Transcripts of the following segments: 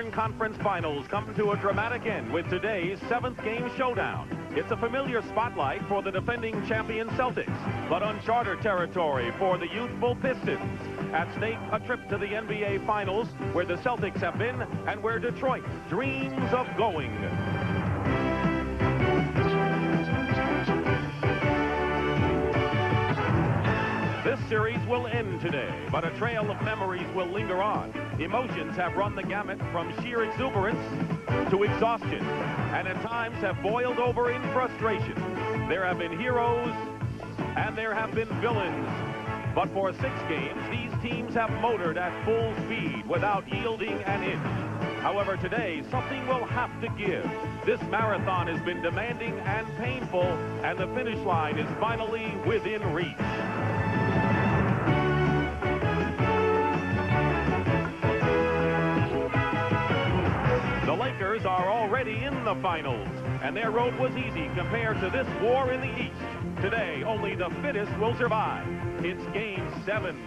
Western Conference Finals come to a dramatic end with today's 7th game showdown. It's a familiar spotlight for the defending champion Celtics, but uncharted territory for the youthful Pistons. At stake, a trip to the NBA Finals, where the Celtics have been and where Detroit dreams of going. This series will end today, but a trail of memories will linger on. Emotions have run the gamut from sheer exuberance to exhaustion, and at times have boiled over in frustration. There have been heroes, and there have been villains. But for 6 games, these teams have motored at full speed without yielding an inch. However, today, something will have to give. This marathon has been demanding and painful, and the finish line is finally within reach. The Lakers are already in the finals, and their road was easy compared to this war in the East. Today, only the fittest will survive. It's Game 7.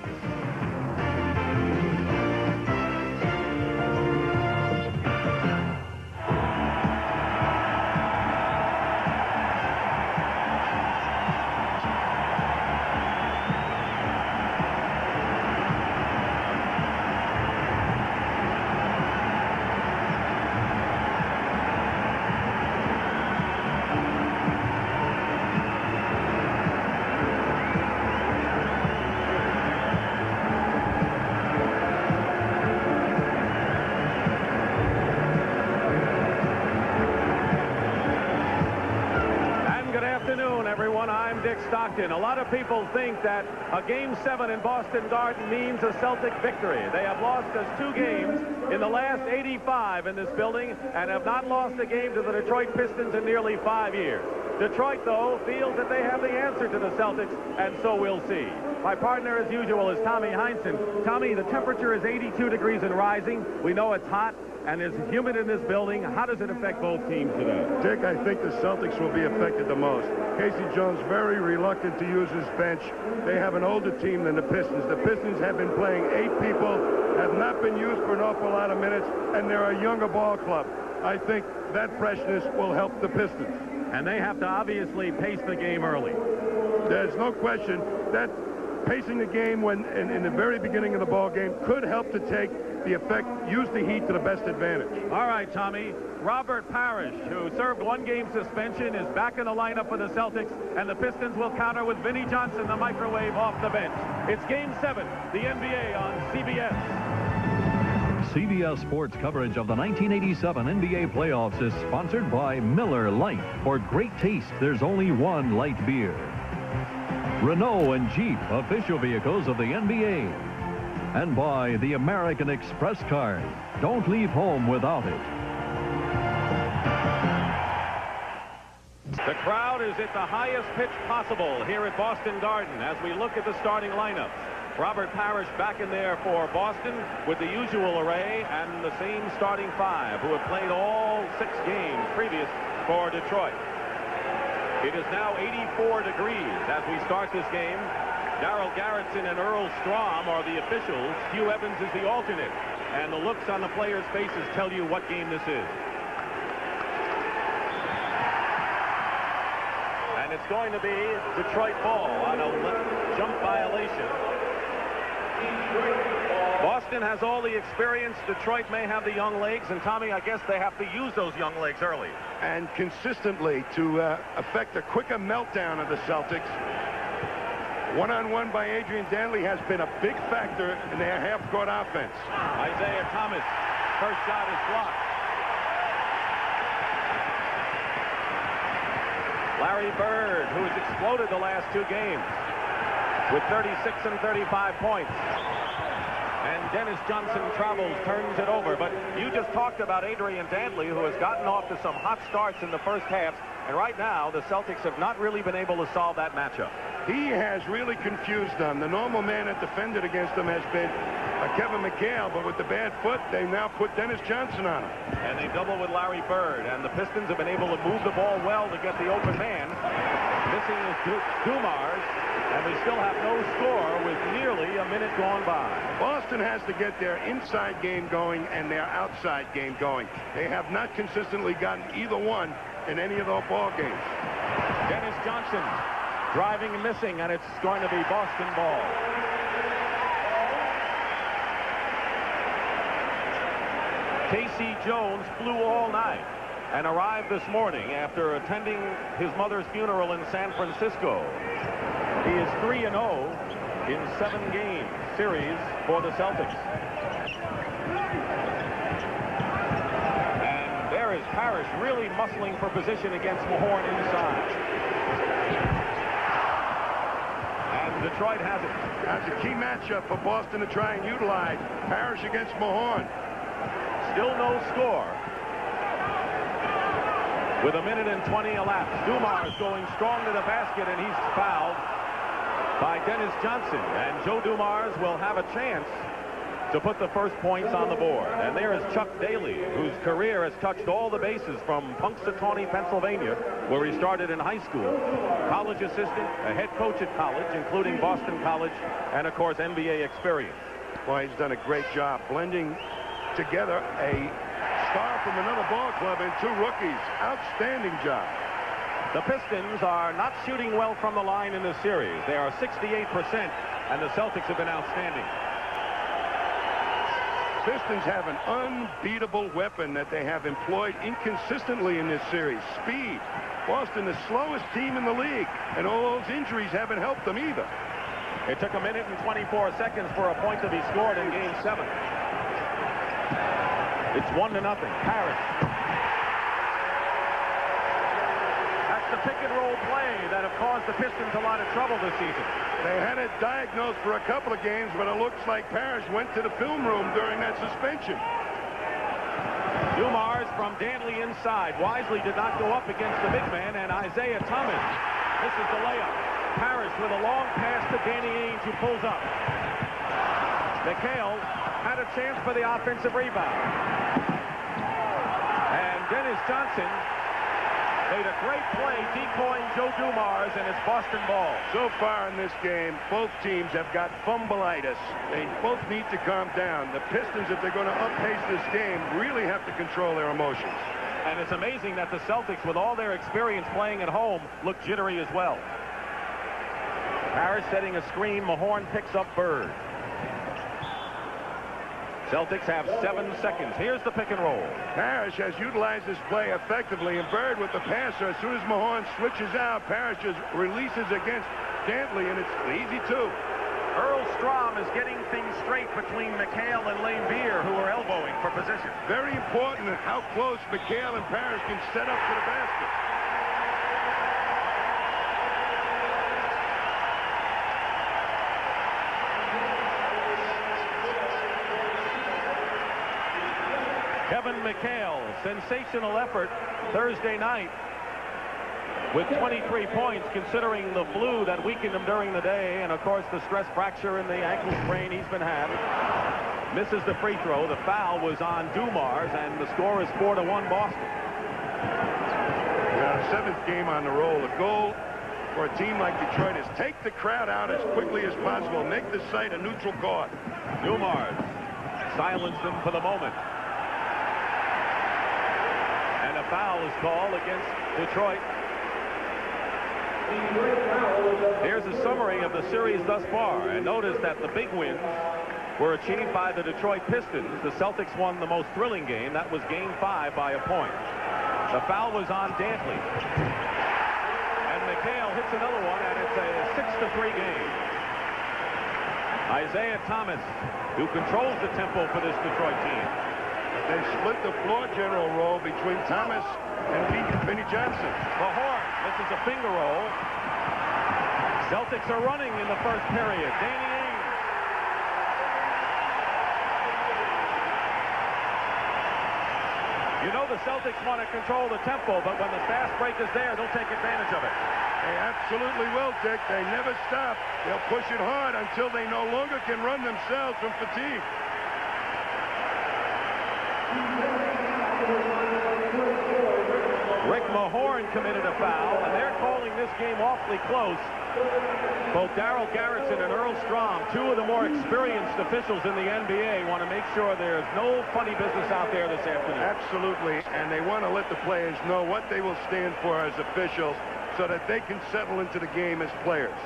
Stockton. A lot of people think that a Game 7 in Boston Garden means a Celtic victory. They have lost us 2 games in the last 85 in this building and have not lost a game to the Detroit Pistons in nearly 5 years. Detroit, though, feels that they have the answer to the Celtics, and so we'll see. My partner, as usual, is Tommy Heinsohn. Tommy, the temperature is 82 degrees and rising. We know it's hot and it's humid in this building. How does it affect both teams today? Dick, I think the Celtics will be affected the most. Casey Jones very reluctant to use his bench. They have an older team than the Pistons. The Pistons have been playing 8 people, have not been used for an awful lot of minutes, and they're a younger ball club. I think that freshness will help the Pistons. And they have to obviously pace the game early. There's no question that pacing the game when in the very beginning of the ball game could help to take the effect, use the heat to the best advantage. All right, Tommy. Robert Parish, who served 1-game suspension, is back in the lineup for the Celtics, and the Pistons will counter with Vinnie Johnson, the microwave, off the bench. It's Game 7, the NBA on CBS. CBS Sports coverage of the 1987 NBA playoffs is sponsored by Miller Lite. For great taste, there's only one light beer. Renault and Jeep, official vehicles of the NBA. And by the American Express card. Don't leave home without it. The crowd is at the highest pitch possible here at Boston Garden as we look at the starting lineup. Robert Parish back in there for Boston with the usual array and the same starting 5 who have played all 6 games previous for Detroit. It is now 84 degrees as we start this game. Darryl Garrettson and Earl Strom are the officials. Hugh Evans is the alternate. And the looks on the players' faces tell you what game this is. And it's going to be Detroit ball on a jump violation. Boston has all the experience. Detroit may have the young legs. And, Tommy, I guess they have to use those young legs early. And consistently to affect a quicker meltdown of the Celtics. One-on-one by Adrian Dantley has been a big factor in their half-court offense. Isiah Thomas, first shot is blocked. Larry Bird, who has exploded the last 2 games with 36 and 35 points. And Dennis Johnson travels, turns it over. But you just talked about Adrian Dantley, who has gotten off to some hot starts in the first half. And right now, the Celtics have not really been able to solve that matchup. He has really confused them. The normal man that defended against them has been Kevin McHale, but with the bad foot, they now put Dennis Johnson on him. And they double with Larry Bird, and the Pistons have been able to move the ball well to get the open man. Missing is Dumars, and we still have no score with nearly a minute gone by. Boston has to get their inside game going and their outside game going. They have not consistently gotten either one in any of those ball games. Dennis Johnson driving and missing, and it's going to be Boston ball. Casey Jones flew all night and arrived this morning after attending his mother's funeral in San Francisco. He is 3-0 in 7-game series for the Celtics. And there is Parish really muscling for position against Mahorn inside. And Detroit has it. That's a key matchup for Boston to try and utilize. Parish against Mahorn. Still no score. With a minute and 20 elapsed. Dumars going strong to the basket, and he's fouled by Dennis Johnson. And Joe Dumars will have a chance to put the first points on the board. And there is Chuck Daly, whose career has touched all the bases from Punxsutawney, Pennsylvania, where he started in high school. College assistant, a head coach at college, including Boston College, and of course NBA experience. Well, he's done a great job blending together a star from another ball club and two rookies. Outstanding job. The Pistons are not shooting well from the line in this series. They are 68%, and the Celtics have been outstanding. Pistons have an unbeatable weapon that they have employed inconsistently in this series. Speed. Boston, the slowest team in the league, and all those injuries haven't helped them either. It took a minute and 24 seconds for a point to be scored in Game 7. It's 1-0. Parish. That's the pick and roll play that have caused the Pistons a lot of trouble this season. They had it diagnosed for a couple of games, but it looks like Parish went to the film room during that suspension. Dumars from Dantley inside. Wisely did not go up against the big man, and Isiah Thomas misses the layup. Parish with a long pass to Danny Ainge, who pulls up. McHale had a chance for the offensive rebound. And Dennis Johnson made a great play decoying Joe Dumars, and it's Boston ball. So far in this game, both teams have got fumbleitis. They both need to calm down. The Pistons, if they're going to uppace this game, really have to control their emotions. And it's amazing that the Celtics, with all their experience playing at home, look jittery as well. Parish setting a screen. Mahorn picks up Bird. Celtics have 7 seconds. Here's the pick and roll. Parish has utilized this play effectively, and Bird with the passer. As soon as Mahorn switches out, Parish just releases against Dantley, and it's an easy two. Earl Strom is getting things straight between McHale and Laimbeer, who are elbowing for position. Very important how close McHale and Parish can set up to the basket. Kevin McHale, sensational effort Thursday night with 23 points, considering the flu that weakened him during the day, and of course the stress fracture and the ankle sprain he's been having. Misses the free throw. The foul was on Dumars, and the score is 4-1 Boston. Now, 7th game on the roll. The goal for a team like Detroit is take the crowd out as quickly as possible. Make the site a neutral court. Dumars silenced them for the moment. And a foul is called against Detroit. Here's a summary of the series thus far. And notice that the big wins were achieved by the Detroit Pistons. The Celtics won the most thrilling game. That was Game 5 by a point. The foul was on Dantley. And McHale hits another one, and it's a 6-3 game. Isiah Thomas, who controls the tempo for this Detroit team. They split the floor general role between Thomas and Vinnie Johnson. Mahorn, this is a finger roll. Celtics are running in the first period. Danny Ainge. You know the Celtics want to control the tempo, but when the fast break is there, they'll take advantage of it. They absolutely will, Dick. They never stop. They'll push it hard until they no longer can run themselves from fatigue. Rick Mahorn committed a foul, and they're calling this game awfully close. Both Darryl Garrison and Earl Strom, two of the more experienced officials in the NBA, want to make sure there's no funny business out there this afternoon. Absolutely, and they want to let the players know what they will stand for as officials so that they can settle into the game as players.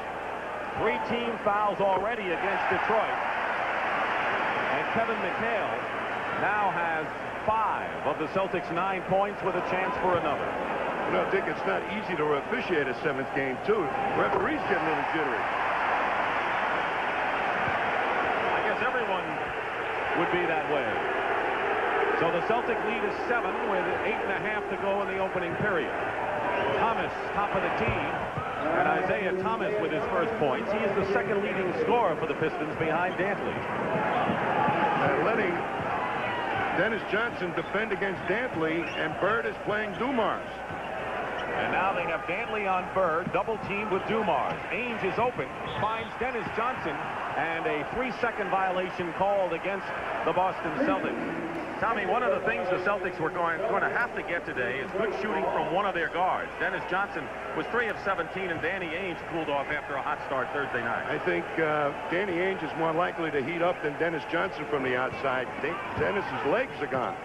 3 team fouls already against Detroit. And Kevin McHale now has 5 of the Celtics' 9 points with a chance for another. You know, Dick, it's not easy to officiate a 7th game, too. Referees get a little jittery. I guess everyone would be that way. So the Celtic lead is 7 with 8.5 to go in the opening period. Thomas, top of the tee, and Isiah Thomas with his first points. He is the second leading scorer for the Pistons behind Dantley. And letting Dennis Johnson defend against Dantley, and Bird is playing Dumars. And now they have Dantley on Bird, double teamed with Dumars. Ainge is open, finds Dennis Johnson, and a 3-second violation called against the Boston Celtics. Tommy, one of the things the Celtics were going to have to get today is good shooting from one of their guards. Dennis Johnson was 3 of 17, and Danny Ainge cooled off after a hot start Thursday night. I think Danny Ainge is more likely to heat up than Dennis Johnson from the outside. Dennis's legs are gone.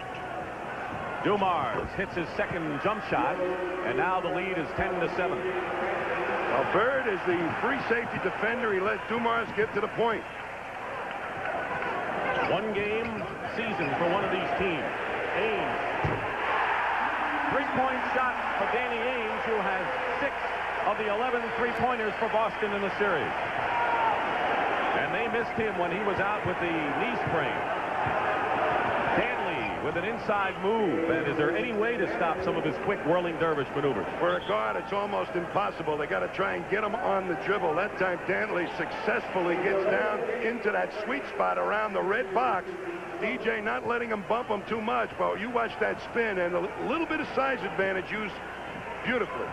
Dumars hits his second jump shot, and now the lead is 10-7. Well, Bird is the free safety defender. He let Dumars get to the point. 1 game season for one of these teams. Ainge. 3-point shot for Danny Ainge, who has 6 of the 11 3-pointers for Boston in the series. And they missed him when he was out with the knee sprain. With an inside move, and is there any way to stop some of his quick whirling dervish maneuvers? For a guard, it's almost impossible. They got to try and get him on the dribble. That time Dantley successfully gets down into that sweet spot around the red box. DJ not letting him bump him too much, but you watch that spin, and a little bit of size advantage used beautifully.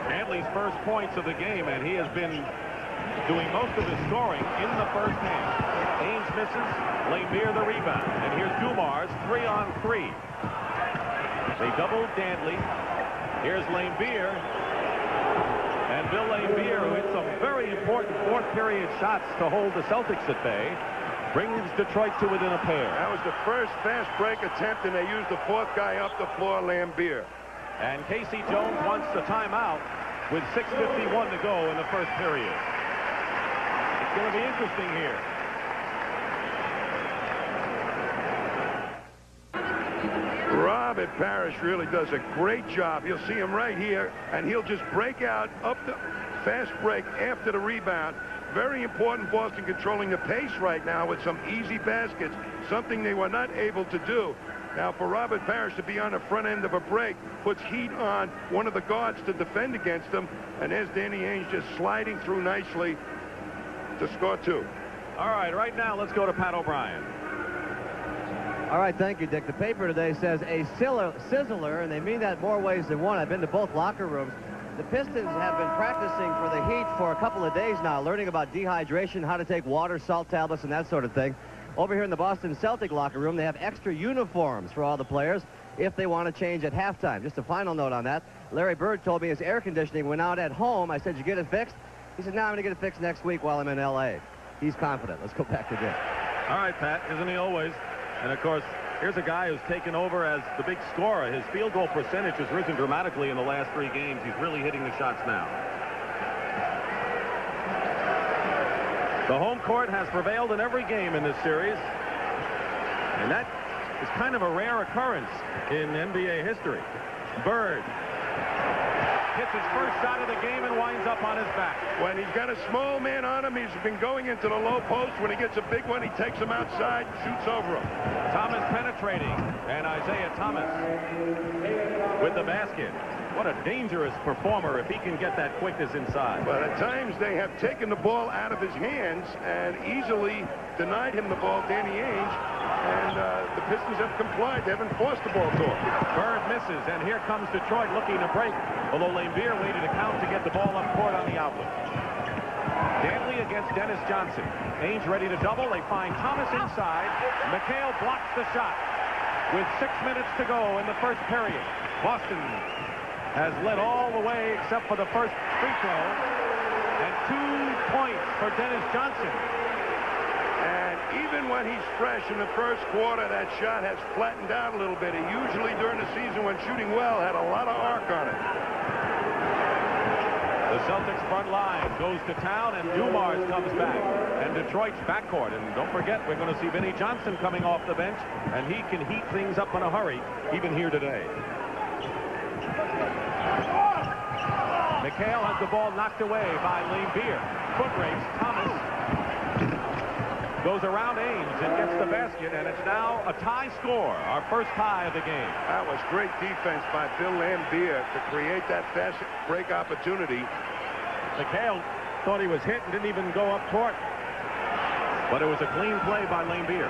Dantley's first points of the game, and he has been doing most of his scoring in the first half. Ainge misses, Laimbeer the rebound, and here's Dumars 3-on-3. They doubled Dantley. Here's Laimbeer, and Bill Laimbeer, who hit some very important fourth-period shots to hold the Celtics at bay, brings Detroit to within a pair. That was the first fast break attempt, and they used the 4th guy up the floor, Laimbeer. And Casey Jones wants the timeout with 6:51 to go in the first period. It's going to be interesting here. Rob at Parish really does a great job. You'll see him right here, and he'll just break out up the fast break after the rebound. Very important, Boston controlling the pace right now with some easy baskets, something they were not able to do. Now, for Robert Parish to be on the front end of a break puts heat on one of the guards to defend against them, and there's Danny Ainge just sliding through nicely to score 2. All right now let's go to Pat O'Brien. All right, thank you, Dick. The paper today says a sizzler, and they mean that more ways than one. I've been to both locker rooms. The Pistons have been practicing for the Heat for a couple of days now, learning about dehydration, how to take water, salt tablets, and that sort of thing. Over here in the Boston Celtic locker room, they have extra uniforms for all the players if they want to change at halftime. Just a final note on that. Larry Bird told me his air conditioning went out at home. I said, "You get it fixed?" He said, "No, I'm going to get it fixed next week while I'm in L.A." He's confident. Let's go back to Dick. All right, Pat, isn't he always? And, of course, here's a guy who's taken over as the big scorer. His field goal percentage has risen dramatically in the last 3 games. He's really hitting the shots now. The home court has prevailed in every game in this series. And that is kind of a rare occurrence in NBA history. Bird hits his first shot of the game and winds up on his back. When he's got a small man on him, he's been going into the low post. When he gets a big one, he takes him outside and shoots over him. Thomas penetrating, and Isiah Thomas with the basket. What a dangerous performer if he can get that quickness inside. But at times they have taken the ball out of his hands and easily denied him the ball, Danny Ainge. And the Pistons have complied. They haven't forced the ball to him. Bird misses, and here comes Detroit looking to break, although Laimbeer waited a count to get the ball up court on the outlet. Dantley against Dennis Johnson. Ainge ready to double. They find Thomas inside. McHale blocks the shot. With 6 minutes to go in the first period, Boston has led all the way except for the first free throw. And 2 points for Dennis Johnson. And even when he's fresh in the first quarter, that shot has flattened out a little bit. He usually during the season when shooting well had a lot of arc on it. The Celtics front line goes to town, and Dumars comes back. And Detroit's backcourt. And don't forget, we're going to see Vinnie Johnson coming off the bench, and he can heat things up in a hurry, even here today. McHale has the ball knocked away by Laimbeer. Foot race. Thomas goes around Ainge and gets the basket, and it's now a tie score, our first tie of the game. That was great defense by Bill Laimbeer to create that fast break opportunity. McHale thought he was hit and didn't even go up court. But it was a clean play by Laimbeer.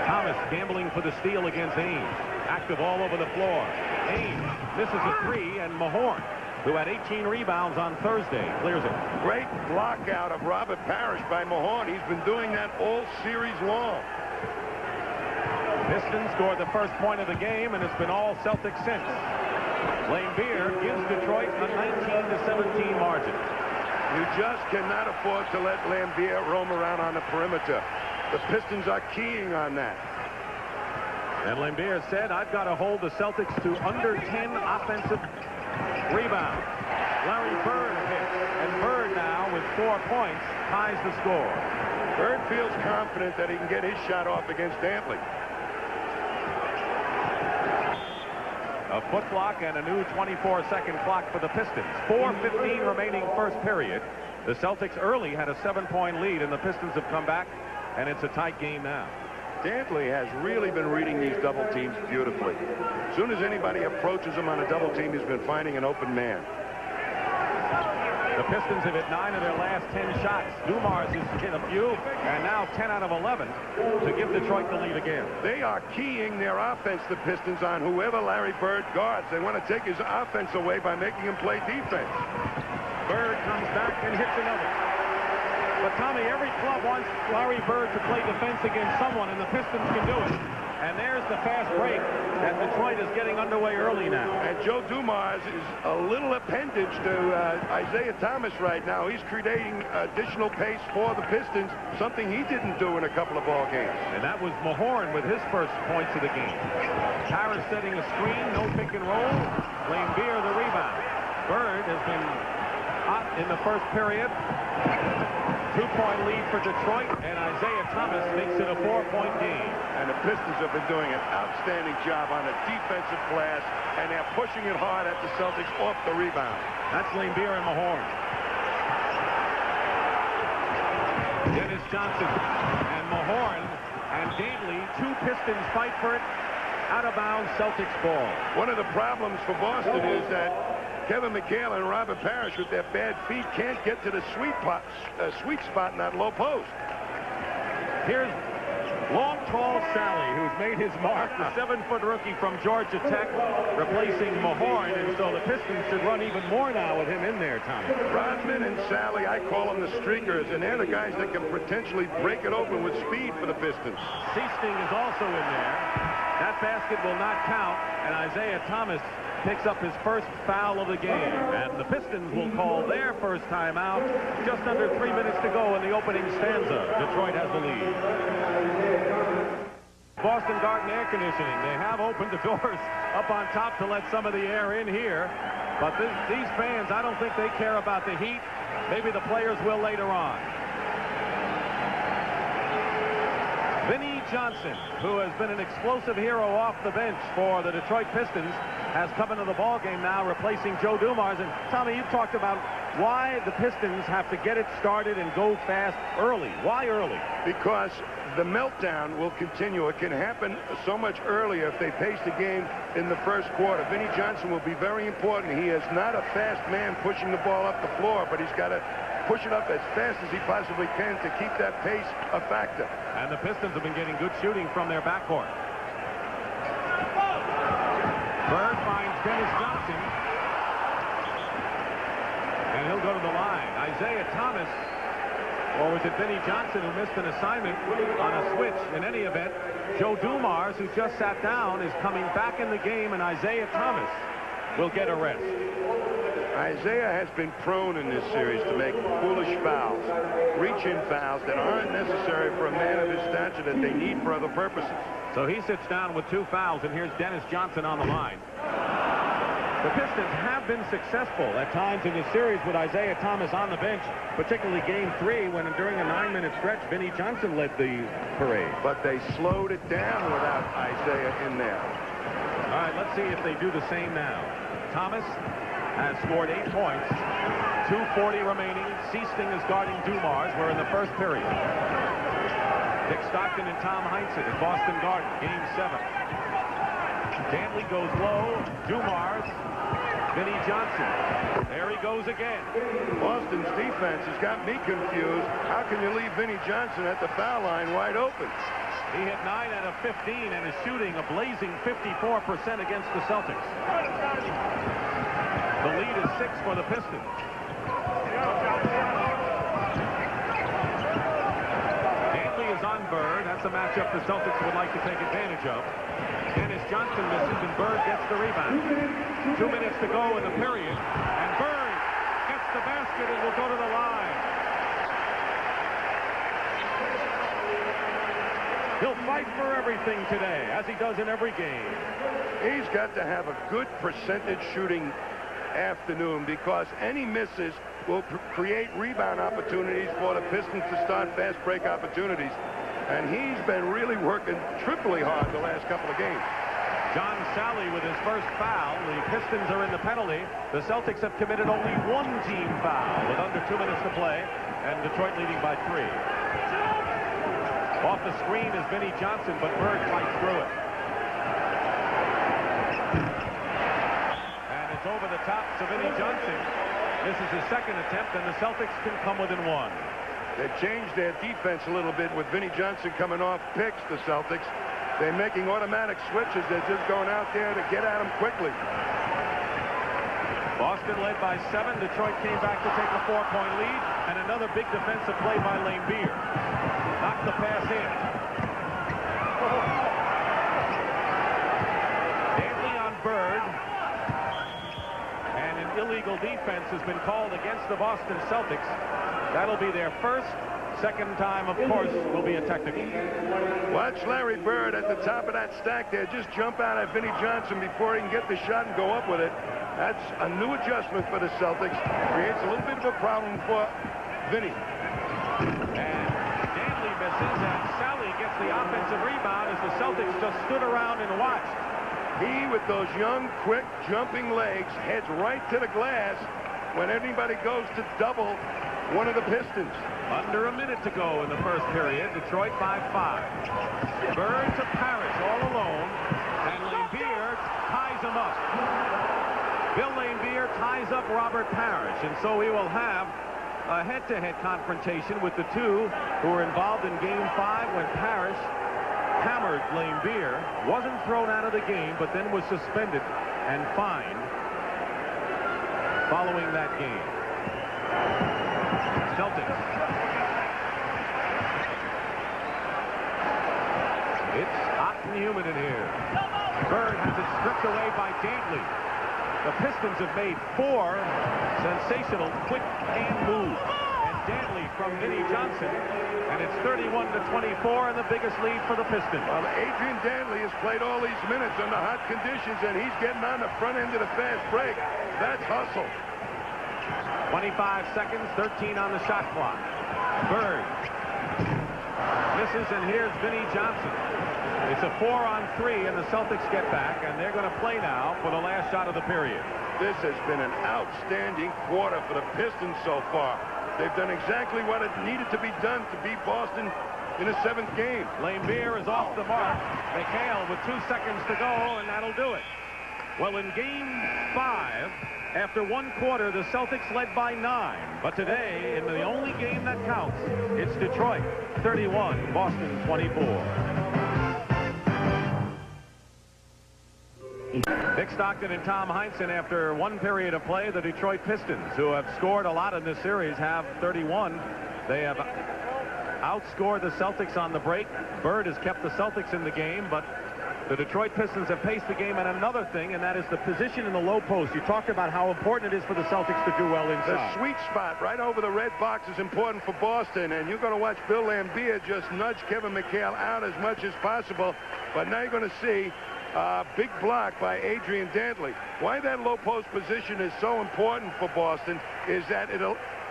Thomas gambling for the steal against Ainge. Active all over the floor. Ainge misses a three, and Mahorn, who had 18 rebounds on Thursday, clears it. Great block out of Robert Parish by Mahorn. He's been doing that all series long. Pistons scored the first point of the game, and it's been all Celtics since. Laimbeer gives Detroit a 19-17 margin. You just cannot afford to let Laimbeer roam around on the perimeter. The Pistons are keying on that. And Laimbeer said, I've got to hold the Celtics to under 10 offensive rebounds. Larry Bird hits, and Bird now with 4 points ties the score. Bird feels confident that he can get his shot off against Dantley. A foot clock and a new 24-second clock for the Pistons. 4:15 remaining first period. The Celtics early had a 7-point lead, and the Pistons have come back, and it's a tight game now. Dantley has really been reading these double teams beautifully. As soon as anybody approaches him on a double team, he's been finding an open man. The Pistons have hit 9 of their last 10 shots. Dumars has hit a few, and now 10 out of 11 to give Detroit the lead again. They are keying their offense, the Pistons, on whoever Larry Bird guards. They want to take his offense away by making him play defense. Bird comes back and hits another. But, Tommy, every club wants Larry Bird to play defense against someone, and the Pistons can do it. And there's the fast break, and Detroit is getting underway early now. And Joe Dumars is a little appendage to Isiah Thomas right now. He's creating additional pace for the Pistons, something he didn't do in a couple of ball games. And that was Mahorn with his first points of the game. Parish setting a screen, no pick and roll. Laimbeer the rebound. Bird has been hot in the first period. 2-point lead for Detroit, and Isiah Thomas makes it a 4-point game. And the Pistons have been doing an outstanding job on the defensive glass, and they're pushing it hard at the Celtics off the rebound. That's Laimbeer and Mahorn. Dennis Johnson and Mahorn and Dantley. 2 Pistons fight for it. Out of bounds, Celtics ball. One of the problems for Boston is that Kevin McHale and Robert Parish, with their bad feet, can't get to the sweet spot in that low post. Here's long, tall Sally, who's made his mark, the 7-foot rookie from Georgia Tech, replacing Mahorn, and so the Pistons should run even more now with him in there, Tommy. Rodman and Sally, I call them the streakers, and they're the guys that can potentially break it open with speed for the Pistons. Seasting is also in there. That basket will not count, and Isiah Thomas picks up his first foul of the game, and the Pistons will call their first timeout. Just under 3 minutes to go in the opening stanza. Detroit has the lead. Boston Garden Air Conditioning. They have opened the doors up on top to let some of the air in here, but these fans, I don't think they care about the heat. Maybe the players will later on. Vinnie Johnson, who has been an explosive hero off the bench for the Detroit Pistons, has come into the ballgame now, replacing Joe Dumars. And, Tommy, you talked about why the Pistons have to get it started and go fast early. Why early? Because the meltdown will continue. It can happen so much earlier if they pace the game in the first quarter. Vinnie Johnson will be very important. He is not a fast man pushing the ball up the floor, but he's got to pushing up as fast as he possibly can to keep that pace a factor. And the Pistons have been getting good shooting from their backcourt. Bird finds Dennis Johnson. And he'll go to the line. Isiah Thomas, or was it Vinnie Johnson who missed an assignment on a switch? In any event, Joe Dumars, who just sat down, is coming back in the game, and Isiah Thomas will get a rest. Isiah has been prone in this series to make foolish fouls, reach-in fouls that aren't necessary for a man of his stature that they need for other purposes. So he sits down with 2 fouls, and here's Dennis Johnson on the line. The Pistons have been successful at times in this series with Isiah Thomas on the bench, particularly Game 3 when during a 9-minute stretch, Vinnie Johnson led the parade. But they slowed it down without Isiah in there. All right, let's see if they do the same now. Thomas has scored 8 points. 2:40 remaining. Seasting is guarding Dumars. We're in the first period. Dick Stockton and Tom Heinsohn at Boston Garden, Game 7. Dantley goes low. Dumars. Vinnie Johnson. There he goes again. Boston's defense has got me confused. How can you leave Vinnie Johnson at the foul line wide open? He hit 9 out of 15 and is shooting a blazing 54% against the Celtics. The lead is 6 for the Pistons. Dantley is on Bird. That's a matchup the Celtics would like to take advantage of. Dennis Johnson misses, and Bird gets the rebound. 2 minutes to go in the period, and Bird gets the basket and will go to the line. He'll fight for everything today, as he does in every game. He's got to have a good percentage shooting afternoon, because any misses will create rebound opportunities for the Pistons to start fast break opportunities. And he's been really working triply hard the last couple of games. John Sally with his first foul. The Pistons are in the penalty. The Celtics have committed only 1 team foul with under 2 minutes to play, and Detroit leading by 3. Off the screen is Vinnie Johnson, but Bird fights through it. And it's over the top to Vinnie Johnson. This is his second attempt, and the Celtics can come within 1. They've changed their defense a little bit with Vinnie Johnson coming off picks, the Celtics. They're making automatic switches. They're just going out there to get at him quickly. Boston led by 7. Detroit came back to take a 4-point lead, and another big defensive play by Laimbeer. Knocked the pass in. Dantley on Bird. And an illegal defense has been called against the Boston Celtics. That'll be their first. Second time, of course, will be a technical. Watch Larry Bird at the top of that stack there. Just jump out at Vinnie Johnson before he can get the shot and go up with it. That's a new adjustment for the Celtics. Creates a little bit of a problem for Vinnie. And Dantley misses, and Sally gets the offensive rebound as the Celtics just stood around and watched. He, with those young, quick, jumping legs, heads right to the glass when anybody goes to double one of the Pistons. Under a minute to go in the first period. Detroit by 5. Bird to Parish all alone, and Laimbeer ties him up. Bill Laimbeer ties up Robert Parish, and so we will have a head-to-head confrontation with the two who were involved in Game 5 when Parish hammered Laimbeer, wasn't thrown out of the game, but then was suspended and fined following that game. Celtics. It's hot and humid in here. Bird has it stripped away by Dantley. The Pistons have made 4 sensational quick hand moves. And Dantley from Vinnie Johnson. And it's 31-24 and the biggest lead for the Pistons. Well, Adrian Dantley has played all these minutes under hot conditions, and he's getting on the front end of the fast break. That's hustle. 25 seconds, 13 on the shot clock. Bird misses, and here's Vinnie Johnson. It's a 4-on-3, and the Celtics get back, and they're going to play now for the last shot of the period. This has been an outstanding quarter for the Pistons so far. They've done exactly what it needed to be done to beat Boston in the 7th game. Laimbeer is off the mark. McHale with 2 seconds to go, and that'll do it. Well, in Game 5, after one quarter, the Celtics led by 9. But today, in the only game that counts, it's Detroit 31, Boston 24. Dick Stockton and Tom Heinsohn, after one period of play, the Detroit Pistons, who have scored a lot in this series, have 31. They have outscored the Celtics on the break. Bird has kept the Celtics in the game, but the Detroit Pistons have paced the game. And another thing, and that is the position in the low post. You talked about how important it is for the Celtics to do well inside. The sweet spot right over the red box is important for Boston, and you're going to watch Bill Laimbeer just nudge Kevin McHale out as much as possible. But now you're going to see big block by Adrian Dantley. Why that low post position is so important for Boston is that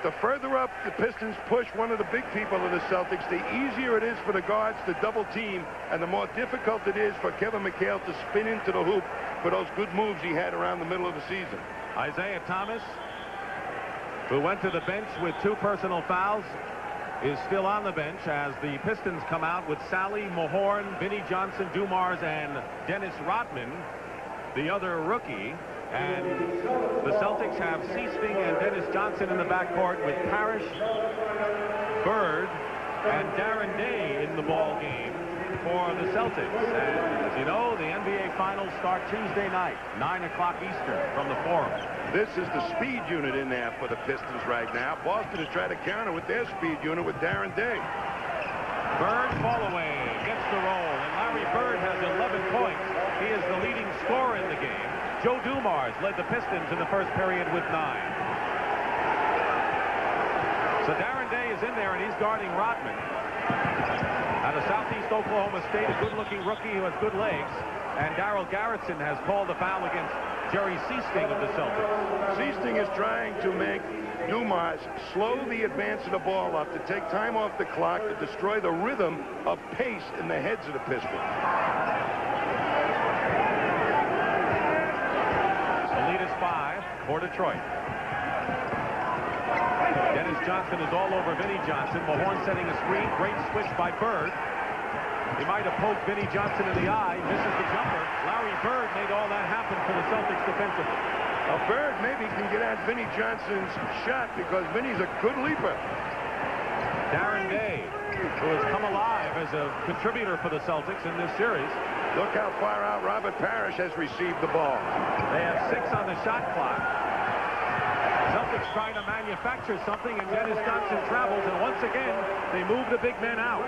the further up the Pistons push one of the big people of the Celtics, the easier it is for the guards to double team, and the more difficult it is for Kevin McHale to spin into the hoop for those good moves he had around the middle of the season. Isiah Thomas, who went to the bench with 2 personal fouls, is still on the bench as the Pistons come out with Sally, Mahorn, Vinnie Johnson, Dumars, and Dennis Rodman, the other rookie. And the Celtics have Seasting and Dennis Johnson in the backcourt with Parish, Bird, and Darren Day in the ball game for the Celtics. And as you know, the NBA Finals start Tuesday night, 9 o'clock Eastern from the Forum. This is the speed unit in there for the Pistons right now. Boston is trying to counter with their speed unit with Darren Day. Bird fall away, gets the roll, and Larry Bird has 11 points. He is the leading scorer in the game. Joe Dumars led the Pistons in the first period with 9. So Darren Day is in there, and he's guarding Rodman. Out of Southeast Oklahoma State, a good-looking rookie who has good legs. And Darryl Garrettson has called the foul against Jerry Seasting of the Celtics. Seasting is trying to make Dumars slow the advance of the ball up, to take time off the clock, to destroy the rhythm of pace in the heads of the Pistons. The lead is 5 for Detroit. Dennis Johnson is all over Vinnie Johnson. Mahorn setting a screen. Great switch by Bird. He might have poked Vinnie Johnson in the eye. Misses the jumper. Larry Bird made all that happen for the Celtics defensively. Bird maybe can get at Vinnie Johnson's shot because Vinnie's a good leaper. Darren Day, who has come alive as a contributor for the Celtics in this series. Look how far out Robert Parish has received the ball. They have 6 on the shot clock. Celtics trying to manufacture something, and Dennis Johnson travels, and once again, they move the big men out.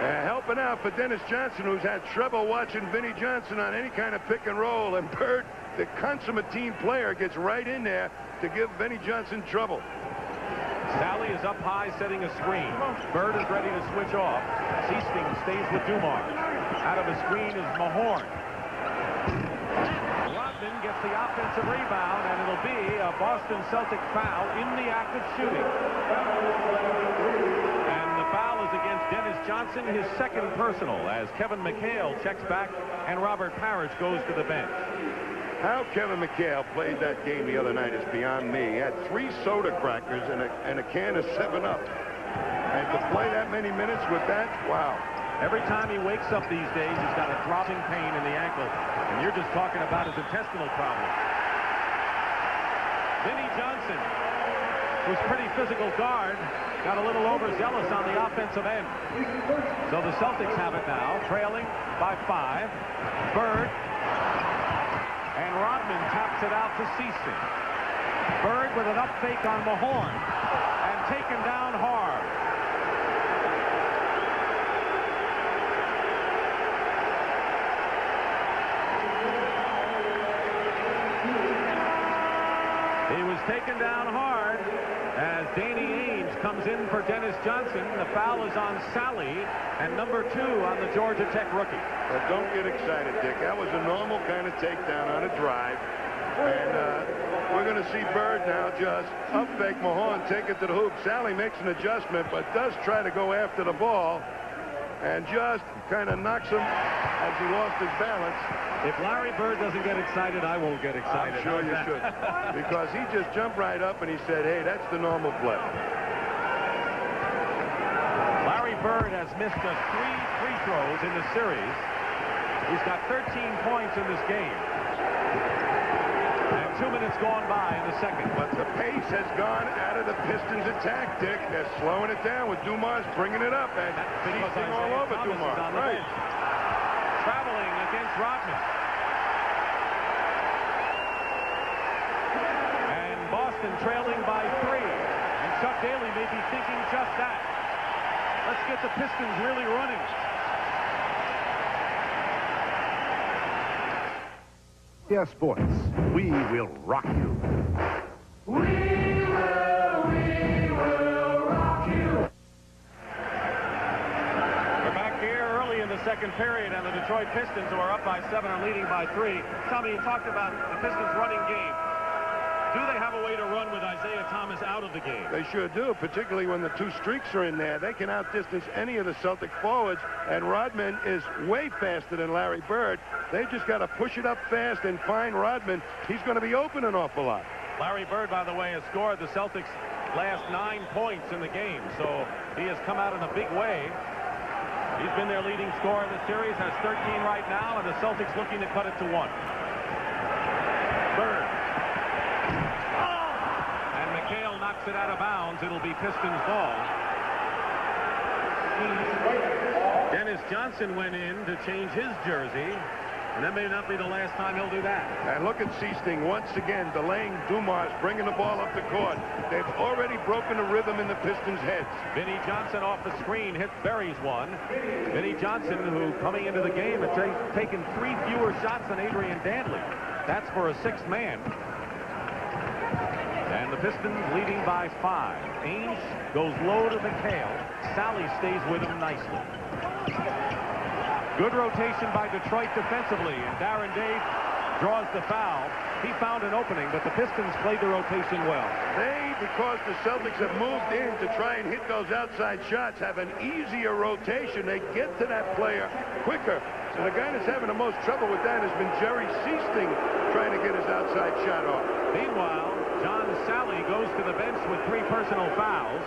Helping out for Dennis Johnson, who's had trouble watching Vinnie Johnson on any kind of pick and roll, and Bird, the consummate team player, gets right in there to give Vinnie Johnson trouble. Sally is up high setting a screen. Bird is ready to switch off. Seasting stays with Dumars. Out of a screen is Mahorn. Rodman gets the offensive rebound, and it'll be a Boston Celtic foul in the act of shooting. And the foul is against Dennis Johnson, his second personal, as Kevin McHale checks back and Robert Parish goes to the bench. How Kevin McHale played that game the other night is beyond me. He had 3 soda crackers and a can of 7-Up. And to play that many minutes with that, wow. Every time he wakes up these days, he's got a throbbing pain in the ankle. And you're just talking about his intestinal problem. Vinnie Johnson, who's pretty physical guard, got a little overzealous on the offensive end. So the Celtics have it now, trailing by 5. Bird. And Rodman taps it out to Seasting. Bird with an up fake on Mahorn. And taken down hard. He was taken down hard as Danny Ainge comes in for Dennis Johnson. The foul is on Sally and number 2 on the Georgia Tech rookie. Well, don't get excited, Dick. That was a normal kind of takedown on a drive. And we're going to see Bird now just up fake Mahorn, take it to the hoop. Sally makes an adjustment, but does try to go after the ball and just kind of knocks him as he lost his balance. If Larry Bird doesn't get excited, I won't get excited. I'm sure you should. Because he just jumped right up and he said, hey, that's the normal play. Larry Bird has missed just 3 free throws in the series. He's got 13 points in this game. 2 minutes gone by in the second. But the pace has gone out of the Pistons' attack, Dick. They're slowing it down with Dumars bringing it up and feasting all over Dumars. Right. Traveling against Rodman. And Boston trailing by 3. And Chuck Daly may be thinking just that. Let's get the Pistons really running. Yeah, sports. We will rock you. We will rock you. We're back here early in the second period, and the Detroit Pistons, who are up by 7, are leading by 3. Tommy, you talked about the Pistons running game. Do they have a way to run with Isiah Thomas out of the game? They sure do, particularly when the 2 streaks are in there. They can outdistance any of the Celtic forwards, and Rodman is way faster than Larry Bird. They just got to push it up fast and find Rodman. He's going to be open an awful lot. Larry Bird, by the way, has scored the Celtics' last 9 points in the game, so he has come out in a big way. He's been their leading scorer in the series, has 13 right now, and the Celtics looking to cut it to 1. Bird. McHale knocks it out of bounds. It'll be Pistons ball. Dennis Johnson went in to change his jersey, and that may not be the last time he'll do that. And look at Seasting once again delaying Dumars, bringing the ball up the court. They've already broken the rhythm in the Pistons' heads. Vinnie Johnson off the screen hit Berry's one. Vinnie Johnson, who coming into the game had taken 3 fewer shots than Adrian Dantley. That's for a 6th man. And the Pistons leading by 5. Ainge goes low to McHale. Sally stays with him nicely. Good rotation by Detroit defensively, and Darren Day draws the foul. He found an opening, but the Pistons played the rotation well. They, because the Celtics have moved in to try and hit those outside shots, have an easier rotation. They get to that player quicker. And the guy that's having the most trouble with that has been Jerry Seasting, trying to get his outside shot off. Meanwhile, John Sally goes to the bench with 3 personal fouls,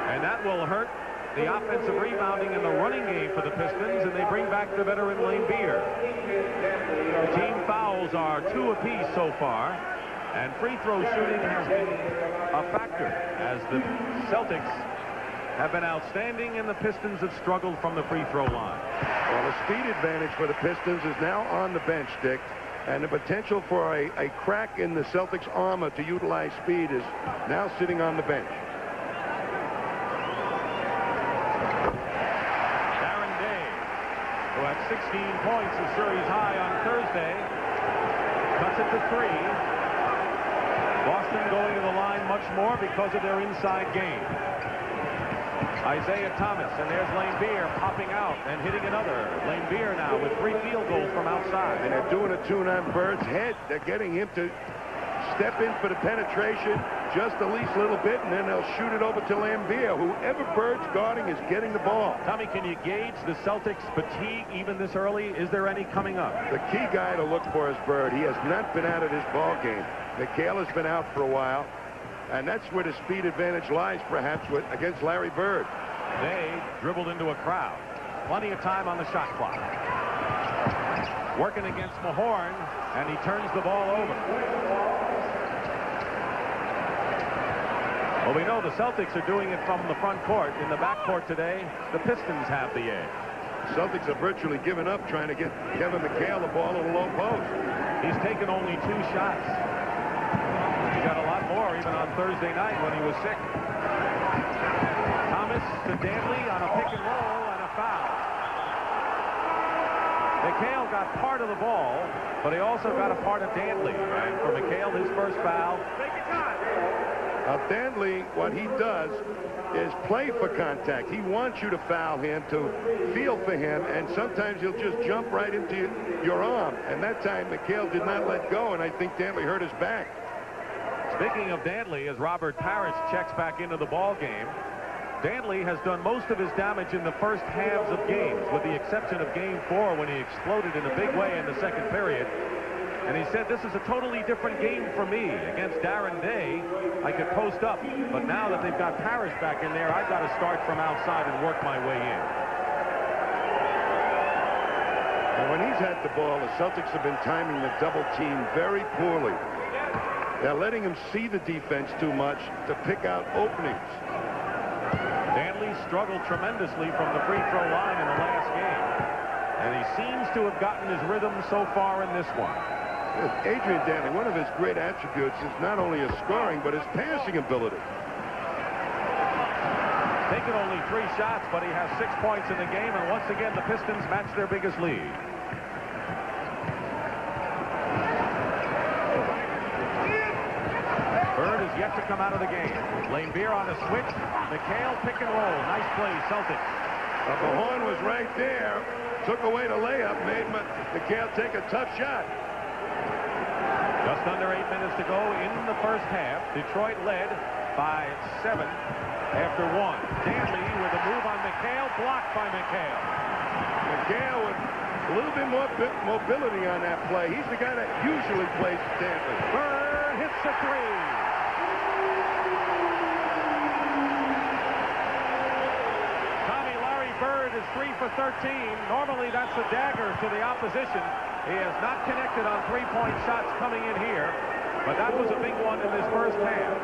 and that will hurt the offensive rebounding and the running game for the Pistons, and they bring back the veteran Laimbeer. The team fouls are 2 apiece so far, and free throw shooting has been a factor as the Celtics have been outstanding, and the Pistons have struggled from the free throw line. Well, the speed advantage for the Pistons is now on the bench, Dick. And the potential for a crack in the Celtics' armor to utilize speed is now sitting on the bench. Darren Day, who had 16 points, the series high on Thursday, cuts it to 3. Boston going to the line much more because of their inside game. Isiah Thomas, and there's Laimbeer popping out and hitting another. Laimbeer now with 3 field goals from outside. And they're doing a tune on Bird's head. They're getting him to step in for the penetration just the least little bit, and then they'll shoot it over to Laimbeer. Whoever Bird's guarding is getting the ball. Tommy, can you gauge the Celtics' fatigue even this early? Is there any coming up? The key guy to look for is Bird. He has not been out of this ball game. McHale has been out for a while. And that's where the speed advantage lies, perhaps, against Larry Bird. They dribbled into a crowd. Plenty of time on the shot clock. Working against Mahorn, and he turns the ball over. Well, we know the Celtics are doing it from the front court. In the back court today, the Pistons have the edge. Celtics have virtually given up trying to get Kevin McHale the ball in the low post. He's taken only 2 shots. He got a lot more even on Thursday night when he was sick. Thomas to Dantley on a pick and roll and a foul. McHale got part of the ball, but he also got a part of Dantley. And for McHale, his first foul. Dantley, what he does is play for contact. He wants you to foul him, to feel for him, and sometimes he'll just jump right into your arm. And that time, McHale did not let go, and I think Dantley hurt his back. Speaking of Dantley, as Robert Parish checks back into the ball game, Dantley has done most of his damage in the first halves of games, with the exception of Game 4 when he exploded in a big way in the second period. And he said, this is a totally different game for me. Against Darren Day, I could post up. But now that they've got Parish back in there, I've got to start from outside and work my way in. And when he's had the ball, the Celtics have been timing the double team very poorly. They're letting him see the defense too much to pick out openings. Dantley struggled tremendously from the free throw line in the last game. And he seems to have gotten his rhythm so far in this one. Adrian Dantley, one of his great attributes is not only his scoring, but his passing ability. Taken only 3 shots, but he has 6 points in the game, and once again the Pistons match their biggest lead. Bird is yet to come out of the game. Laimbeer on a switch. McHale pick and roll. Nice play, Celtics. Mahorn was right there. Took away the layup, made McHale take a tough shot. Just under 8 minutes to go in the first half. Detroit led by 7 after 1. Dantley with a move on McHale, blocked by McHale. McHale with a little bit more mobility on that play. He's the guy that usually plays Dantley. Bird hits a 3. Bird is 3 for 13. Normally that's a dagger to the opposition. He has not connected on 3-point shots coming in here, but that was a big one in this first half.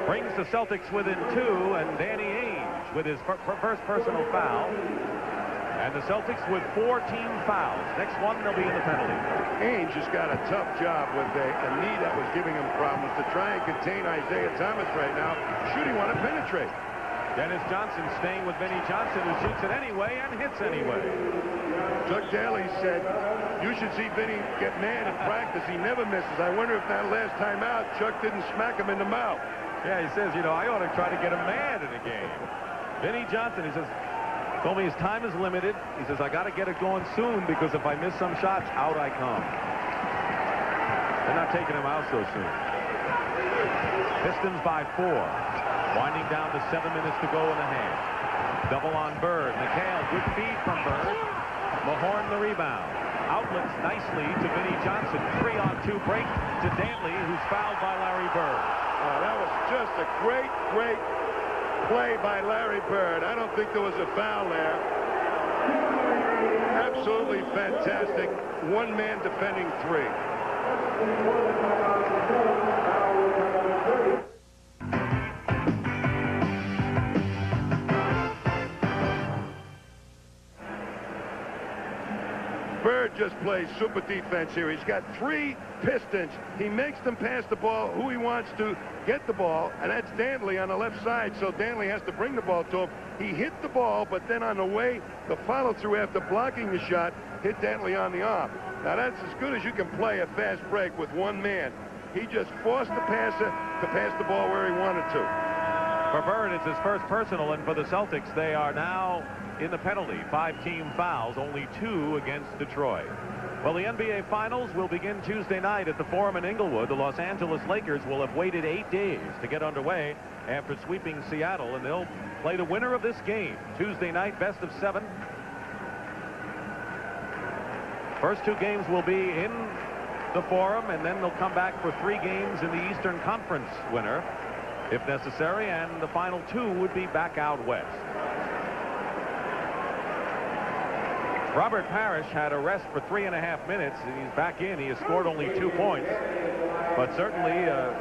Brings the Celtics within 2, and Danny Ainge with his first personal foul. And the Celtics with 4 team fouls. Next one, they'll be in the penalty. Ainge has got a tough job with a knee that was giving him problems to try and contain Isiah Thomas right now. Should he want to penetrate? Dennis Johnson staying with Vinnie Johnson, who shoots it anyway and hits anyway. Chuck Daly said, you should see Vinnie get mad in practice. He never misses. I wonder if that last time out, Chuck didn't smack him in the mouth. Yeah, he says, you know, I ought to try to get him mad in a game. Vinnie Johnson, he says, told me his time is limited. He says, I got to get it going soon because if I miss some shots, out I come. They're not taking him out so soon. Pistons by 4. Winding down to 7 minutes to go in the half. Double on Bird. McHale, good feed from Bird. Mahorn the rebound. Outlets nicely to Vinnie Johnson. 3-on-2 break to Dantley, who's fouled by Larry Bird. That was just a great play by Larry Bird. I don't think there was a foul there. Absolutely fantastic. One man defending 3. Bird just plays super defense here. He's got 3 Pistons. He makes them pass the ball who he wants to get the ball, and that's Dantley on the left side, so Dantley has to bring the ball to him. He hit the ball, but then on the way, the follow-through after blocking the shot hit Dantley on the arm. Now, that's as good as you can play a fast break with one man. He just forced the passer to pass the ball where he wanted to. For Bird, it's his first personal, and for the Celtics, they are now in the penalty. 5 team fouls, only 2 against Detroit. Well, the NBA Finals will begin Tuesday night at the Forum in Inglewood. The Los Angeles Lakers will have waited 8 days to get underway after sweeping Seattle, and they'll play the winner of this game. Tuesday night, best of 7. First 2 games will be in the Forum, and then they'll come back for 3 games in the Eastern Conference winner, if necessary, and the final 2 would be back out west. Robert Parish had a rest for 3.5 minutes, and he's back in. He has scored only 2 points, but certainly a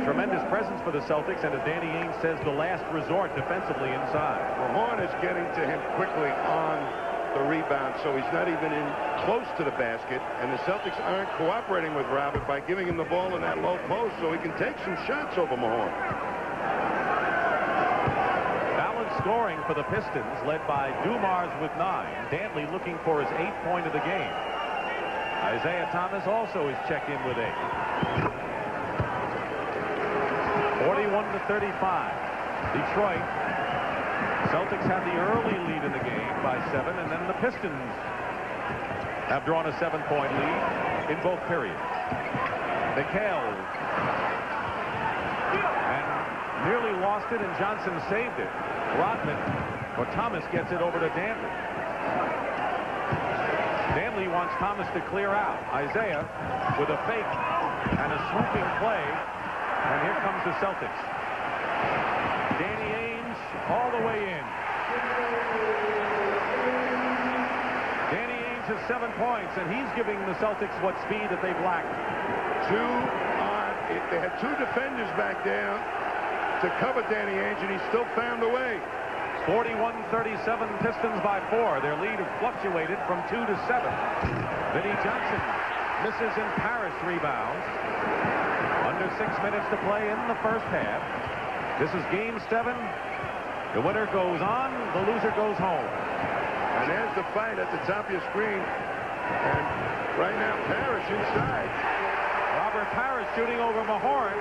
tremendous presence for the Celtics, and as Danny Ainge says, the last resort defensively inside. Mahorn is getting to him quickly on the rebound, so he's not even in close to the basket, and the Celtics aren't cooperating with Robert by giving him the ball in that low post so he can take some shots over Mahorn. Scoring for the Pistons, led by Dumars with 9. Dantley looking for his 8th point of the game. Isiah Thomas also is checked in with 8. 41-35. Detroit. Celtics have the early lead in the game by 7, and then the Pistons have drawn a 7-point lead in both periods. McHale and nearly lost it, and Johnson saved it. Rodman, or Thomas, gets it over to Dantley. Dantley wants Thomas to clear out. Isiah with a fake and a swooping play, and here comes the Celtics. Danny Ainge all the way in. Danny Ainge has 7 points, and he's giving the Celtics what speed that they've lacked. They had 2 defenders back there to cover Danny Ainge, and he still found a way. 41-37, Pistons by 4. Their lead has fluctuated from 2 to 7. Vinnie Johnson misses and Parish rebounds. Under 6 minutes to play in the first half. This is game 7. The winner goes on, the loser goes home. And there's the fight at the top of your screen. And right now, Parish inside. Robert Parish shooting over Mahorn.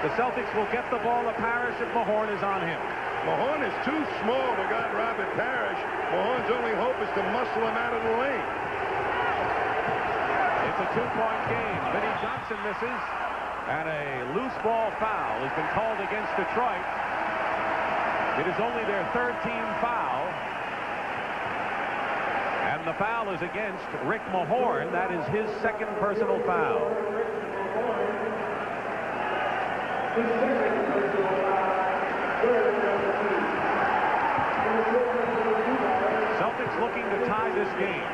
The Celtics will get the ball to Parish if Mahorn is on him. Mahorn is too small to guard Robert Parish. Mahorn's only hope is to muscle him out of the lane. It's a 2-point game. Vinnie Johnson misses, and a loose ball foul has been called against Detroit. It is only their 3rd team foul. And the foul is against Rick Mahorn. That is his 2nd personal foul. Celtics looking to tie this game.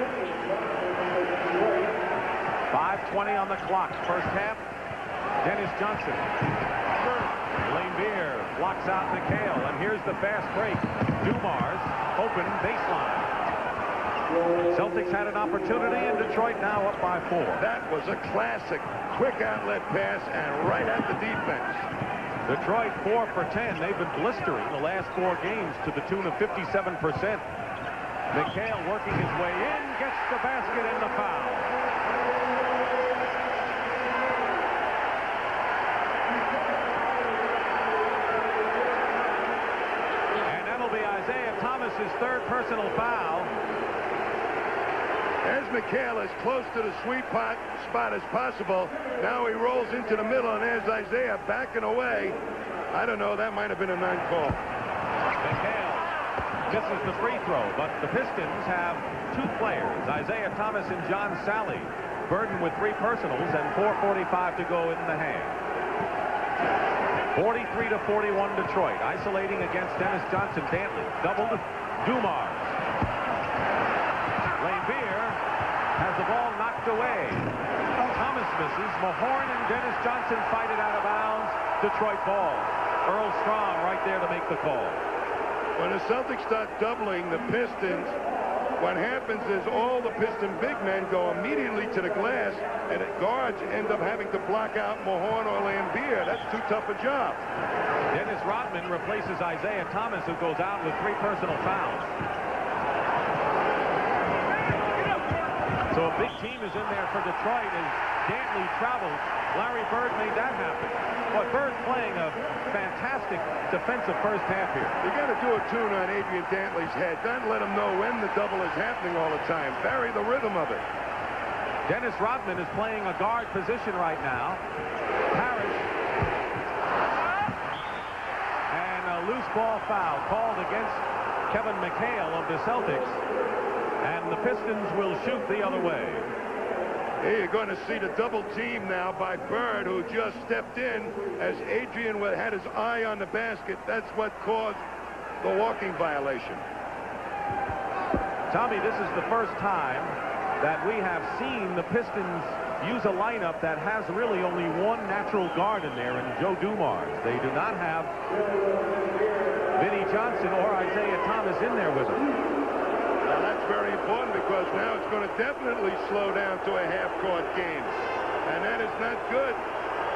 5:20 on the clock. First half. Dennis Johnson. Laimbeer blocks out McHale, and here's the fast break. Dumars, open baseline. Celtics had an opportunity, and Detroit now up by 4. That was a classic quick outlet pass and right at the defense. Detroit 4 for 10. They've been blistering the last 4 games to the tune of 57%. McHale working his way in, gets the basket and the foul. And that'll be Isiah Thomas, his 3rd personal foul. As McHale is close to the sweet spot as possible, now he rolls into the middle, and there's Isiah backing away. I don't know, that might have been a non-call. McHale misses the free throw, but the Pistons have 2 players, Isiah Thomas and John Sally, burdened with 3 personals and 4:45 to go in the half. 43-41 Detroit, isolating against Dennis Johnson. Dantley doubled. Dumars. Laimbeer has the ball knocked away. Thomas misses. Mahorn and Dennis Johnson fight it out of bounds. Detroit ball. Earl Strong right there to make the call. When the Celtics start doubling the Pistons, what happens is all the Piston big men go immediately to the glass, and guards end up having to block out Mahorn or Laimbeer. That's too tough a job. Dennis Rodman replaces Isiah Thomas, who goes out with 3 personal fouls. So a big team is in there for Detroit as Dantley travels. Larry Bird made that happen. But Bird's playing a fantastic defensive first half here. You got to do a tune on Adrian Dantley's head. Don't let him know when the double is happening all the time. Vary the rhythm of it. Dennis Rodman is playing a guard position right now. Parish. And a loose ball foul called against Kevin McHale of the Celtics. And the Pistons will shoot the other way. Here you're going to see the double team now by Bird, who just stepped in as Adrian had his eye on the basket. That's what caused the walking violation. Tommy, this is the first time that we have seen the Pistons use a lineup that has really only one natural guard in there, and Joe Dumars. They do not have Vinnie Johnson or Isiah Thomas in there with them. Now that's very important, because now it's going to definitely slow down to a half-court game. And that is not good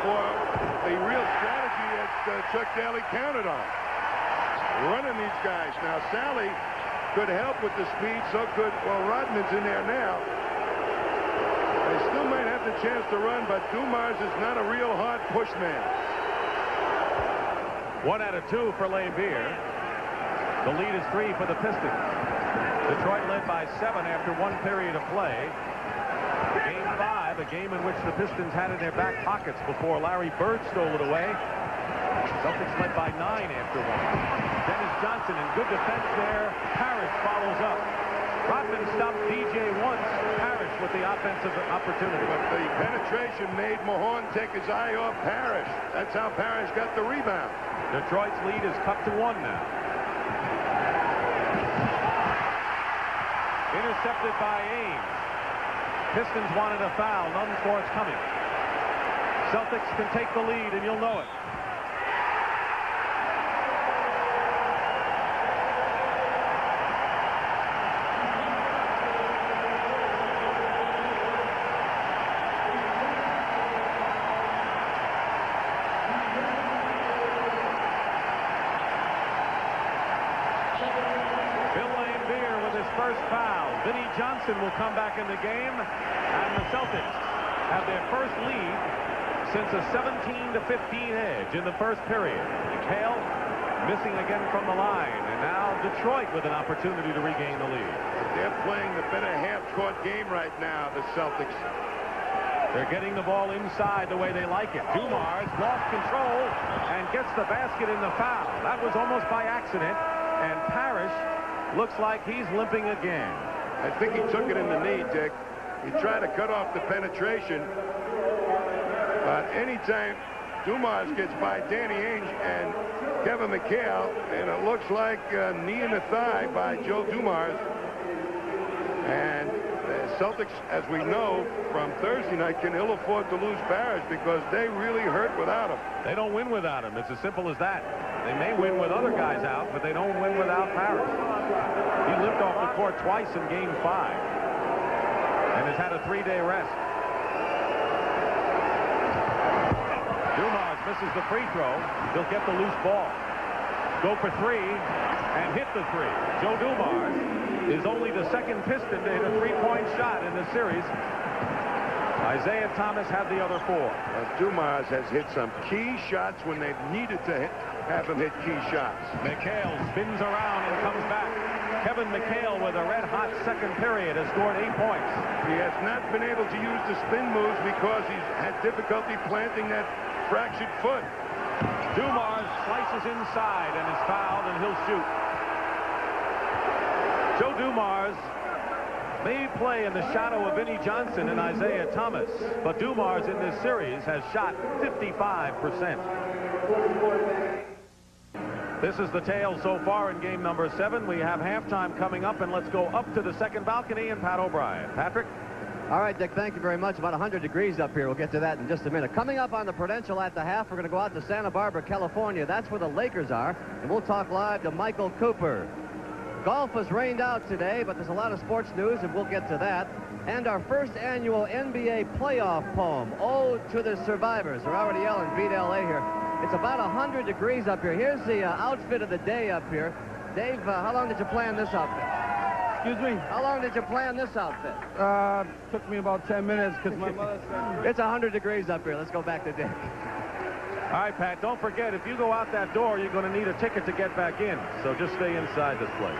for the real strategy that Chuck Daly counted on. Running these guys. Now Sally could help with the speed, so could, well, Rodman's in there now. They still might have the chance to run, but Dumars is not a real hard push man. 1 out of 2 for Laimbeer. The lead is 3 for the Pistons. Detroit led by 7 after 1 period of play. Game 5, a game in which the Pistons had in their back pockets before Larry Bird stole it away. Celtics led by 9 after 1. Dennis Johnson in good defense there. Parish follows up. Rodman stopped DJ once. Parish with the offensive opportunity. But the penetration made Mahorn take his eye off Parish. That's how Parish got the rebound. Detroit's lead is cut to 1 now. intercepted by Ames. Pistons wanted a foul. None forthcoming. Celtics can take the lead, and you'll know it. Johnson will come back in the game, and the Celtics have their first lead since a 17-15 edge in the first period. McHale missing again from the line, and now Detroit with an opportunity to regain the lead. They're playing the better half-court game right now, the Celtics. They're getting the ball inside the way they like it. Dumars lost control and gets the basket in the foul. That was almost by accident, and Parish looks like he's limping again. I think he took it in the knee, Dick. He tried to cut off the penetration. But anytime Dumars gets by Danny Ainge and Kevin McHale, and it looks like a knee in the thigh by Joe Dumars. And the Celtics, as we know from Thursday night, can ill afford to lose Parish because they really hurt without him. They don't win without him. It's as simple as that. They may win with other guys out, but they don't win without Parish. He limped off the court twice in Game 5 and has had a 3-day rest. Dumars misses the free throw. He'll get the loose ball. Go for 3 and hit the 3. Joe Dumars is only the second Piston to hit a 3-point shot in the series. Isiah Thomas had the other 4. Dumars has hit some key shots when they've needed to have him hit key shots. McHale spins around and comes back. Kevin McHale with a red-hot second period has scored 8 points. He has not been able to use the spin moves because he's had difficulty planting that fractured foot. Dumars slices inside and is fouled, and he'll shoot. Joe Dumars may play in the shadow of Vinnie Johnson and Isiah Thomas, but Dumars in this series has shot 55%. This is the tale so far in game number 7. We have halftime coming up, and let's go up to the second balcony and Pat O'Brien. Patrick? All right, Dick, thank you very much. About 100 degrees up here. We'll get to that in just a minute. Coming up on the Prudential at the half, we're going to go out to Santa Barbara, California. That's where the Lakers are, and we'll talk live to Michael Cooper. Golf has rained out today, but there's a lot of sports news, and we'll get to that. And our first annual NBA playoff poem, Ode to the Survivors. They're already yelling, beat LA here. It's about 100 degrees up here. Here's the outfit of the day up here. Dave, how long did you plan this outfit? Excuse me? How long did you plan this outfit? Took me about 10 minutes because my mother said... It's 100 degrees up here. Let's go back to Dick. All right, Pat, don't forget, if you go out that door, you're going to need a ticket to get back in. So just stay inside this place.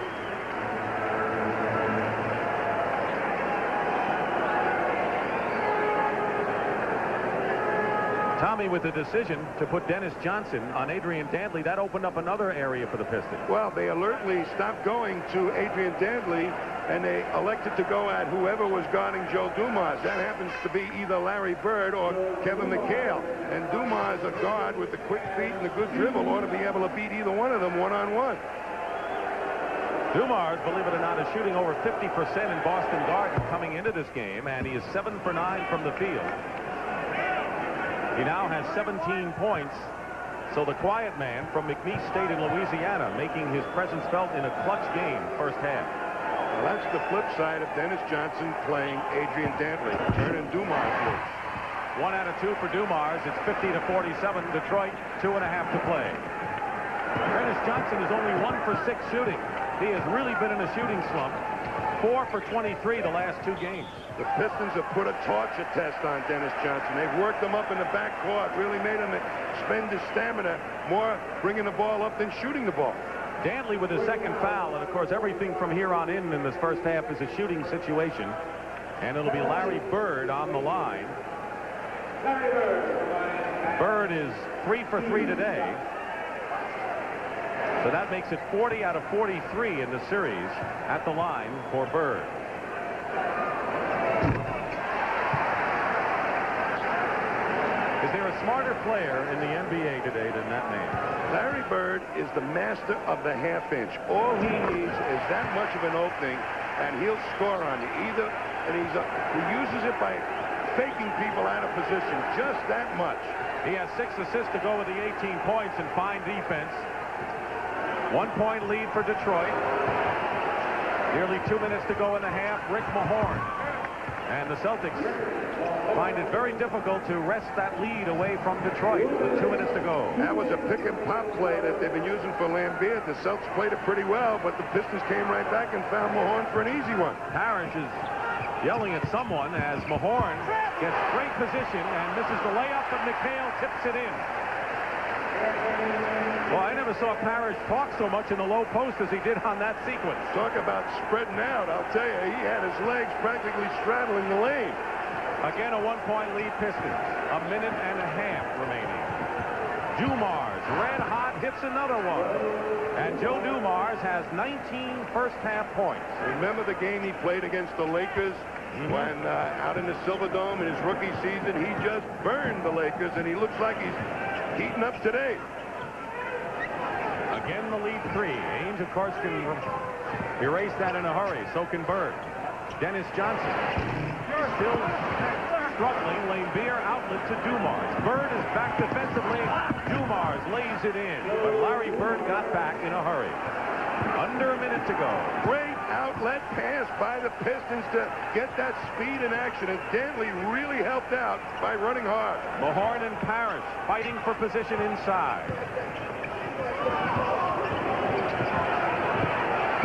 Tommy with the decision to put Dennis Johnson on Adrian Dantley. That opened up another area for the Pistons. Well, they alertly stopped going to Adrian Dantley, and they elected to go at whoever was guarding Joe Dumars. That happens to be either Larry Bird or Kevin McHale. And Dumars, a guard with the quick feet and a good dribble, ought to be able to beat either one of them one-on-one. Dumars, believe it or not, is shooting over 50% in Boston Garden coming into this game, and he is 7 for 9 from the field. He now has 17 points. So the quiet man from McNeese State in Louisiana making his presence felt in a clutch game first half. Well, that's the flip side of Dennis Johnson playing Adrian Dantley, turning Dumars loose. 1 out of 2 for Dumars. It's 50-47. Detroit, 2.5 to play. Dennis Johnson is only 1 for 6 shooting. He has really been in a shooting slump. 4 for 23 the last 2 games. The Pistons have put a torture test on Dennis Johnson. They've worked him up in the backcourt, really made him spend his stamina more bringing the ball up than shooting the ball. Dantley with his second foul, and of course everything from here on in this first half is a shooting situation. And it'll be Larry Bird on the line. Bird is 3 for 3 today. So that makes it 40 out of 43 in the series at the line for Bird. Is there a smarter player in the NBA today than that man? Larry Bird is the master of the half-inch. All he needs is that much of an opening and he'll score on you. And he uses it by faking people out of position just that much. He has 6 assists to go with the 18 points and fine defense. 1-point lead for Detroit. Nearly 2 minutes to go in the half. Rick Mahorn. And the Celtics find it very difficult to wrest that lead away from Detroit with 2 minutes to go. That was a pick-and-pop play that they've been using for Laimbeer. The Celtics played it pretty well, but the Pistons came right back and found Mahorn for an easy one. Parish is yelling at someone as Mahorn gets great position and misses the layup, but McHale tips it in. Well, I never saw Parish talk so much in the low post as he did on that sequence. Talk about spreading out. I'll tell you, he had his legs practically straddling the lane. Again, a 1-point lead Pistons. A minute and a half remaining. Dumars, red hot, hits another one. And Joe Dumars has 19 first-half points. Remember the game he played against the Lakers when out in the Silverdome in his rookie season? He just burned the Lakers, and he looks like he's heating up today. Again, the lead 3. Ainge, of course, can erase that in a hurry. So can Bird. Dennis Johnson still struggling. Laimbeer outlet to Dumars. Bird is back defensively. Dumars lays it in. But Larry Bird got back in a hurry. Under a minute to go. Great outlet pass by the Pistons to get that speed in action. And Dantley really helped out by running hard. Mahorn and Parish fighting for position inside.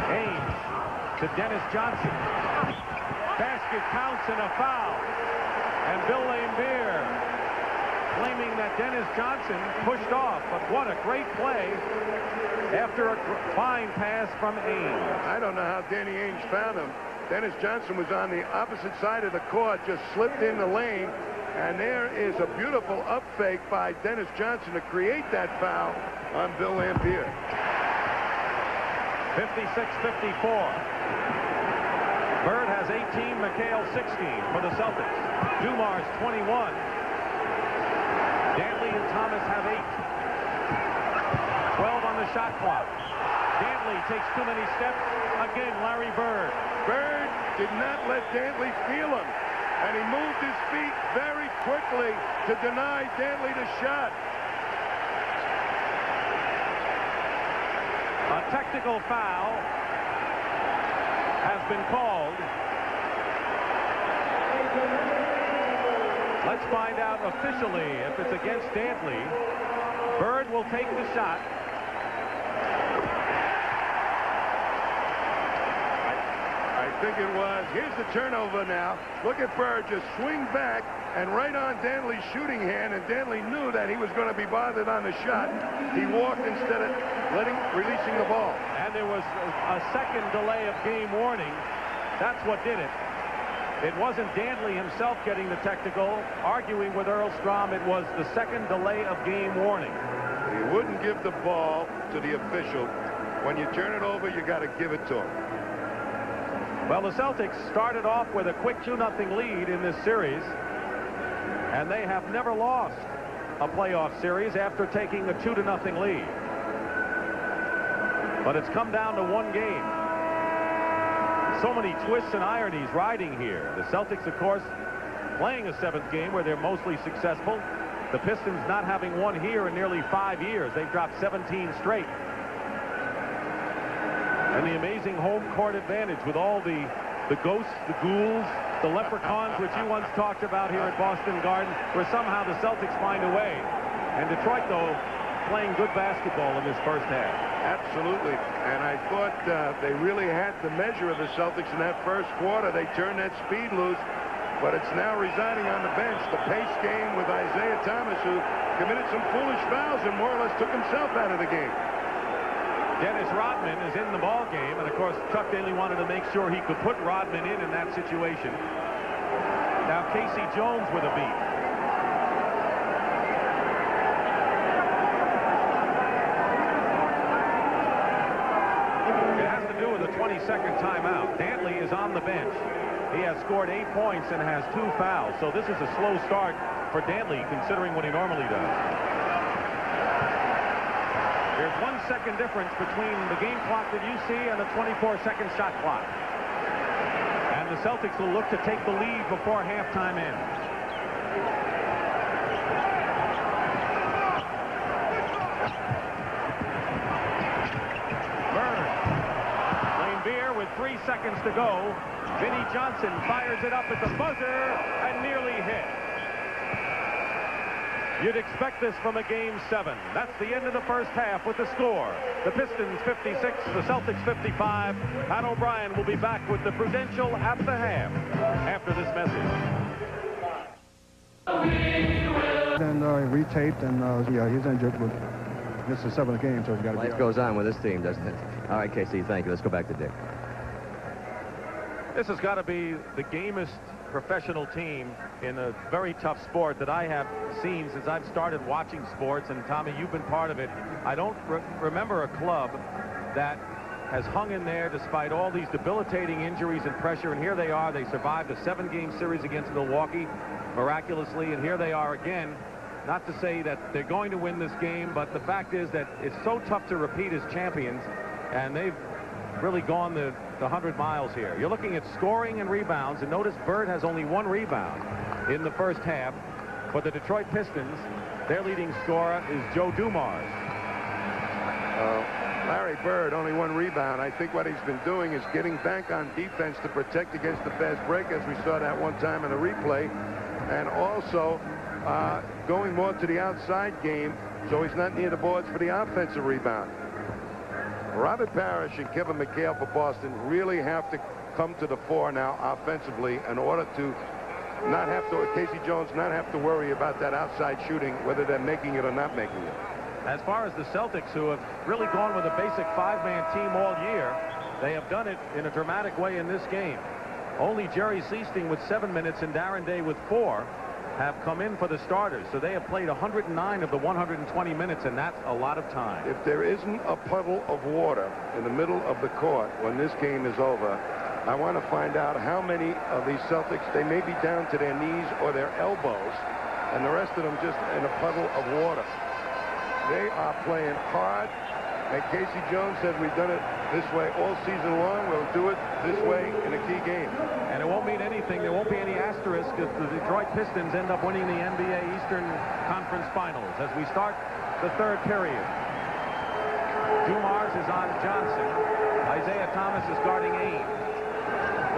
Ainge to Dennis Johnson. Basket counts and a foul. And Bill Laimbeer claiming that Dennis Johnson pushed off. But what a great play after a fine pass from Ainge. I don't know how Danny Ainge found him. Dennis Johnson was on the opposite side of the court, just slipped in the lane. And there is a beautiful up fake by Dennis Johnson to create that foul on Bill Laimbeer. 56-54. Bird has 18, McHale 16 for the Celtics. Dumars 21. Dantley and Thomas have 8. 12 on the shot clock. Dantley takes too many steps. Again, Larry Bird. Bird did not let Dantley feel him. And he moved his feet very quickly to deny Dantley the shot. A technical foul has been called. Let's find out officially if it's against Dantley. Bird will take the shot. I think it was. Here's the turnover now. Look at Bird just swing back and right on Dantley's shooting hand, and Dantley knew that he was going to be bothered on the shot. He walked instead of releasing the ball. And there was a second delay of game warning. That's what did it. It wasn't Dantley himself getting the technical, arguing with Earl Strom. It was the second delay of game warning. He wouldn't give the ball to the official. When you turn it over, you got to give it to him. Well, the Celtics started off with a quick 2-0 lead in this series, and they have never lost a playoff series after taking a 2-0 lead. But it's come down to one game. So many twists and ironies riding here. The Celtics, of course, playing a 7th game where they're mostly successful. The Pistons not having won here in nearly 5 years. They've dropped 17 straight. And the amazing home court advantage with all the ghosts, the ghouls, the leprechauns, which you once talked about here at Boston Garden, where somehow the Celtics find a way. And Detroit, though, playing good basketball in this first half. Absolutely. And I thought they really had the measure of the Celtics in that first quarter. They turned that speed loose, but it's now residing on the bench. The pace game with Isiah Thomas, who committed some foolish fouls and more or less took himself out of the game. Dennis Rodman is in the ball game, and of course Chuck Daly wanted to make sure he could put Rodman in that situation. Now Casey Jones with a beat. It has to do with the 22nd timeout. Dantley is on the bench. He has scored 8 points and has 2 fouls, so this is a slow start for Dantley considering what he normally does. There's 1 second difference between the game clock that you see and the 24-second shot clock. And the Celtics will look to take the lead before halftime ends. Laimbeer with 3 seconds to go. Vinnie Johnson fires it up at the buzzer and nearly hit. You'd expect this from a Game 7. That's the end of the first half with the score. The Pistons 56, the Celtics 55. Pat O'Brien will be back with the Prudential at the half after this message. And retaped, and yeah, he's injured. But this is 7th game, so he's got to be. Life goes on with this team, doesn't it? All right, Casey, thank you. Let's go back to Dick. This has got to be the gamest professional team in a very tough sport that I have seen since I've started watching sports. And Tommy, you've been part of it. I don't remember a club that has hung in there despite all these debilitating injuries and pressure. And here they are. They survived a 7-game series against Milwaukee miraculously. And here they are again. Not to say that they're going to win this game, but the fact is that it's so tough to repeat as champions. And they've really gone the 100 miles here. You're looking at scoring and rebounds, and notice Bird has only 1 rebound in the first half. For the Detroit Pistons, their leading scorer is Joe Dumars. Larry Bird, only 1 rebound. I think what he's been doing is getting back on defense to protect against the fast break, as we saw that one time in the replay, and also going more to the outside game, so he's not near the boards for the offensive rebound. Robert Parish and Kevin McHale for Boston really have to come to the fore now offensively in order to not have to, Casey Jones not have to worry about that outside shooting, whether they're making it or not making it. As far as the Celtics, who have really gone with a basic 5-man team all year, they have done it in a dramatic way in this game. Only Jerry Seasting with 7 minutes and Darren Day with 4 have come in for the starters, so they have played 109 of the 120 minutes, and that's a lot of time. If there isn't a puddle of water in the middle of the court when this game is over, I want to find out how many of these Celtics, they may be down to their knees or their elbows, and the rest of them just in a puddle of water. They are playing hard, and Casey Jones said we've done it this way all season long. We'll do it this way in a key game. And it won't mean anything. There won't be any asterisk if the Detroit Pistons end up winning the NBA Eastern Conference Finals as we start the 3rd period. Dumars is on Johnson. Isiah Thomas is guarding Ames.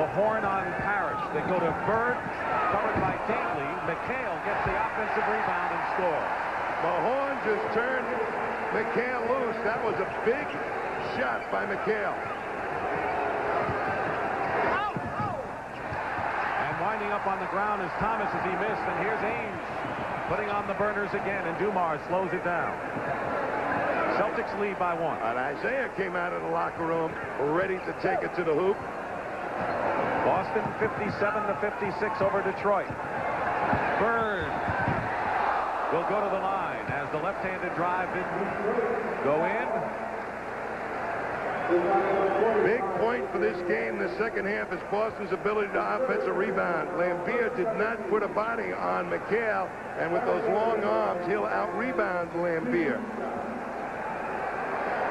The horn on Parish. They go to Bird, covered by Dantley. McHale gets the offensive rebound and scores. Mahorn just turned McHale loose. That was a big shot by McHale. And winding up on the ground is Thomas as he missed. And here's Ames putting on the burners again. And Dumars slows it down. Celtics lead by 1. And Isiah came out of the locker room ready to take it to the hoop. Boston 57-56 over Detroit. Bird will go to the line as the left-handed drive didn't go in. Big point for this game in the second half is Boston's ability to offensive rebound. Laimbeer did not put a body on McHale, and with those long arms, he'll out-rebound Laimbeer.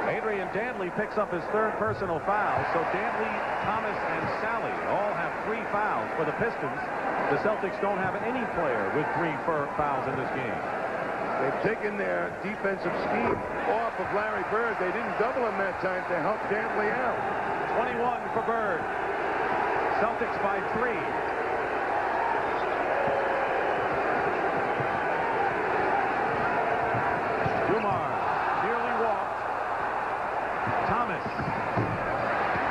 Adrian Dantley picks up his 3rd personal foul, so Dantley, Thomas, and Sally all have 3 fouls for the Pistons. The Celtics don't have any player with 3 fouls in this game. They've taken their defensive scheme off of Larry Bird. They didn't double him that time to help Dantley out. 21 for Bird. Celtics by 3. Dumars nearly walked. Thomas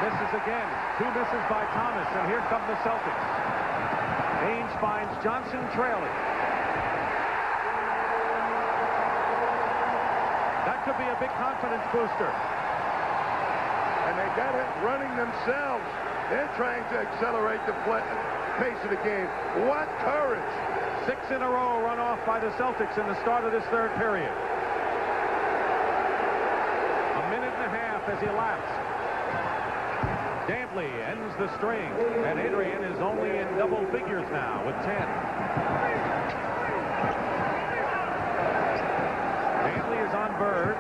misses again. 2 misses by Thomas, and here come the Celtics. Ames finds Johnson trailing. That could be a big confidence booster. And they got it running themselves. They're trying to accelerate the pace of the game. What courage. 6 in a row run off by the Celtics in the start of this 3rd period. A minute and a half has elapsed. Dantley ends the string, and Adrian is only in double figures now with 10. Dantley is on Bird.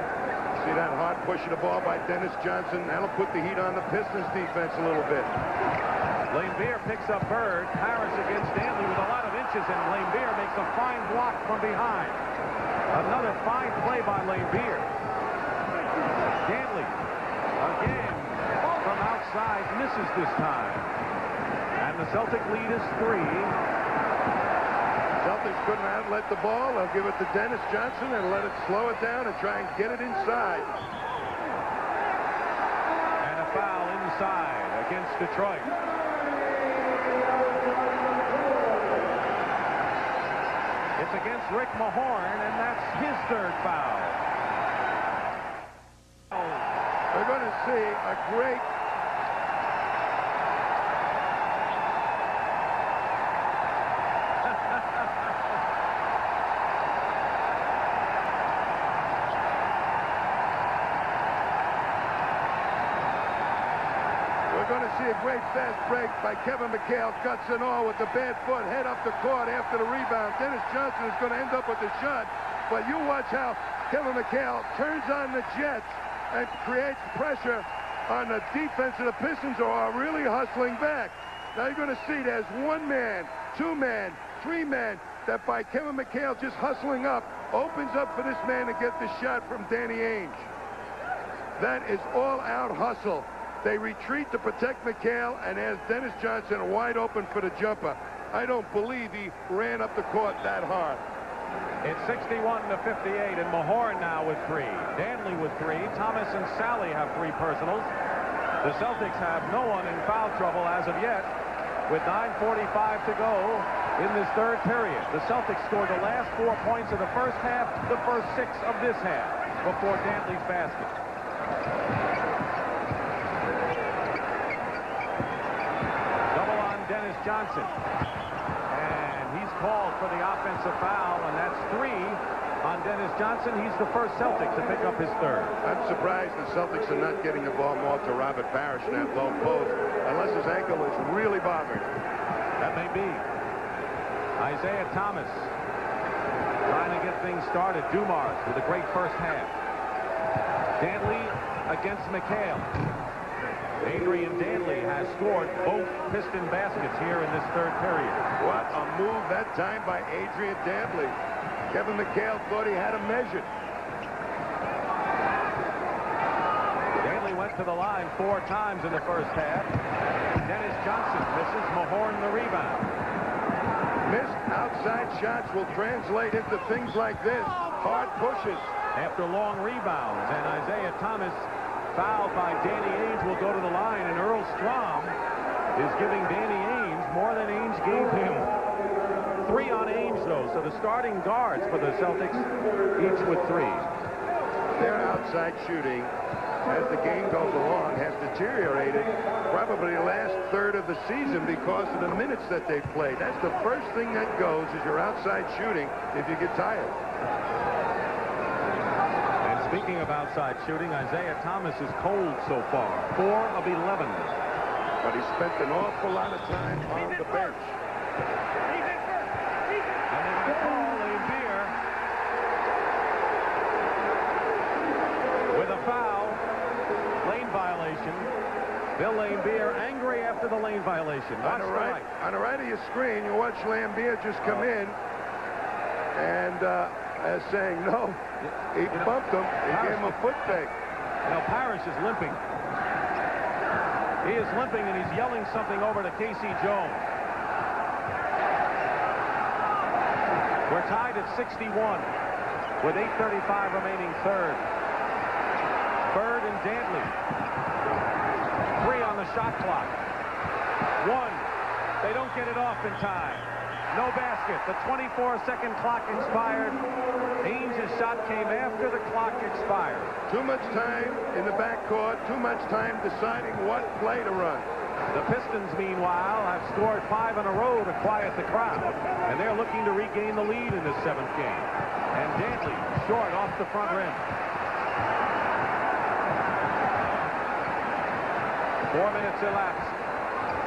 See that hard push of the ball by Dennis Johnson? That'll put the heat on the Pistons defense a little bit. Laimbeer picks up Bird. Parish against Dantley with a lot of inches, and Laimbeer makes a fine block from behind. Another fine play by Laimbeer. Dantley again from outside, misses this time. And the Celtic lead is 3. Celtics couldn't outlet the ball. They'll give it to Dennis Johnson and let it slow it down and try and get it inside. And a foul inside against Detroit. It's against Rick Mahorn, and that's his 3rd foul. We're going to see a great fast break by Kevin McHale. Guts and all with the bad foot. Head up the court after the rebound. Dennis Johnson is going to end up with the shot. But you watch how Kevin McHale turns on the Jets and creates pressure on the defense of the Pistons, who are really hustling back. Now you're going to see there's 1 man, 2 man, 3 men that by Kevin McHale just hustling up opens up for this man to get the shot from Danny Ainge. That is all-out hustle. They retreat to protect McHale, and there's Dennis Johnson wide open for the jumper. I don't believe he ran up the court that hard. It's 61-58, and Mahorn now with 3. Dantley with 3. Thomas and Sally have 3 personals. The Celtics have no one in foul trouble as of yet, with 9:45 to go in this 3rd period. The Celtics scored the last 4 points of the first half, the first 6 of this half, before Dantley's basket. Dennis Johnson, and he's called for the offensive foul, and that's 3 on Dennis Johnson. He's the first Celtic to pick up his 3rd. I'm surprised the Celtics are not getting the ball more to Robert Parish in that low post, unless his ankle is really bothering. That may be. Isiah Thomas trying to get things started. Dumars with a great first half. Dantley against McHale. Adrian Dantley has scored both Piston baskets here in this 3rd period. What a move that time by Adrian Dantley. Kevin McHale thought he had him measured. Dantley went to the line 4 times in the first half. Dennis Johnson misses. Mahorn the rebound. Missed outside shots will translate into things like this. Hard pushes. After long rebounds, and Isiah Thomas, fouled by Danny Ainge, will go to the line, and Earl Strom is giving Danny Ainge more than Ainge gave him. 3 on Ainge, though, so the starting guards for the Celtics, each with 3. Their outside shooting, as the game goes along, has deteriorated probably the last 1/3 of the season because of the minutes that they've played. That's the first thing that goes, is your outside shooting if you get tired. Speaking of outside shooting, Isiah Thomas is cold so far, 4 of 11. But he spent an awful lot of time on the bench. And they're going to call Laimbeer with a foul, lane violation. Bill Laimbeer angry after the lane violation. On the right of your screen, you watch Laimbeer just come in and as saying no. He bumped him. He gave him a foot fake. Now Parish is limping. He is limping, and he's yelling something over to Casey Jones. We're tied at 61 with 8:35 remaining 3rd. Bird and Dantley. 3 on the shot clock. 1. They don't get it off in time. No basket. The 24-second clock expired. Ainge's shot came after the clock expired. Too much time in the backcourt. Too much time deciding what play to run. The Pistons, meanwhile, have scored 5 in a row to quiet the crowd, and they're looking to regain the lead in this 7th game. And Dantley short off the front rim. 4 minutes elapsed.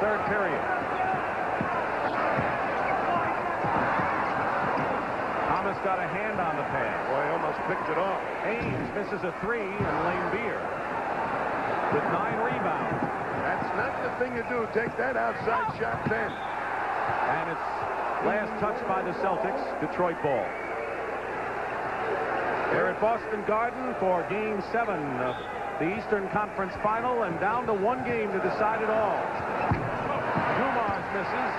3rd period. Thomas got a hand on the pass. Boy, he almost picked it off. Ainge misses a 3, and Laimbeer with 9 rebounds. That's not the thing to do. Take that outside shot then. And it's last touched by the Celtics. Detroit ball. They're at Boston Garden for Game 7 of the Eastern Conference Final, and down to 1 game to decide it all. Dumars misses,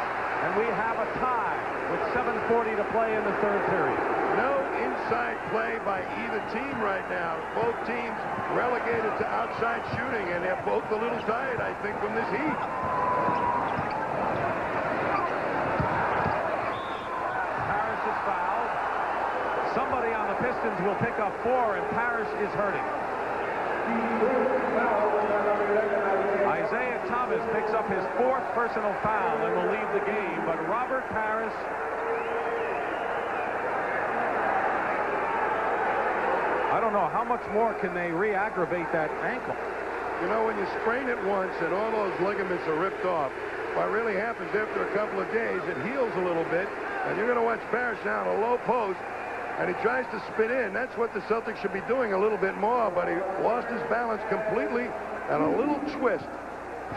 and we have a tie with 7:40 to play in the 3rd period. No inside play by either team right now. Both teams relegated to outside shooting, and they're both a little tired, I think, from this heat. Parish is fouled. Somebody on the Pistons will pick up 4, and Parish is hurting. Isiah Thomas picks up his 4th personal foul and will leave the game, but Robert Parish I don't know how much more can they re-aggravate that ankle. You know, when you sprain it once and all those ligaments are ripped off, what really happens after a couple of days, it heals a little bit, and you're going to watch Parish now on a low post, and he tries to spin in. That's what the Celtics should be doing a little bit more, but he lost his balance completely, and a little twist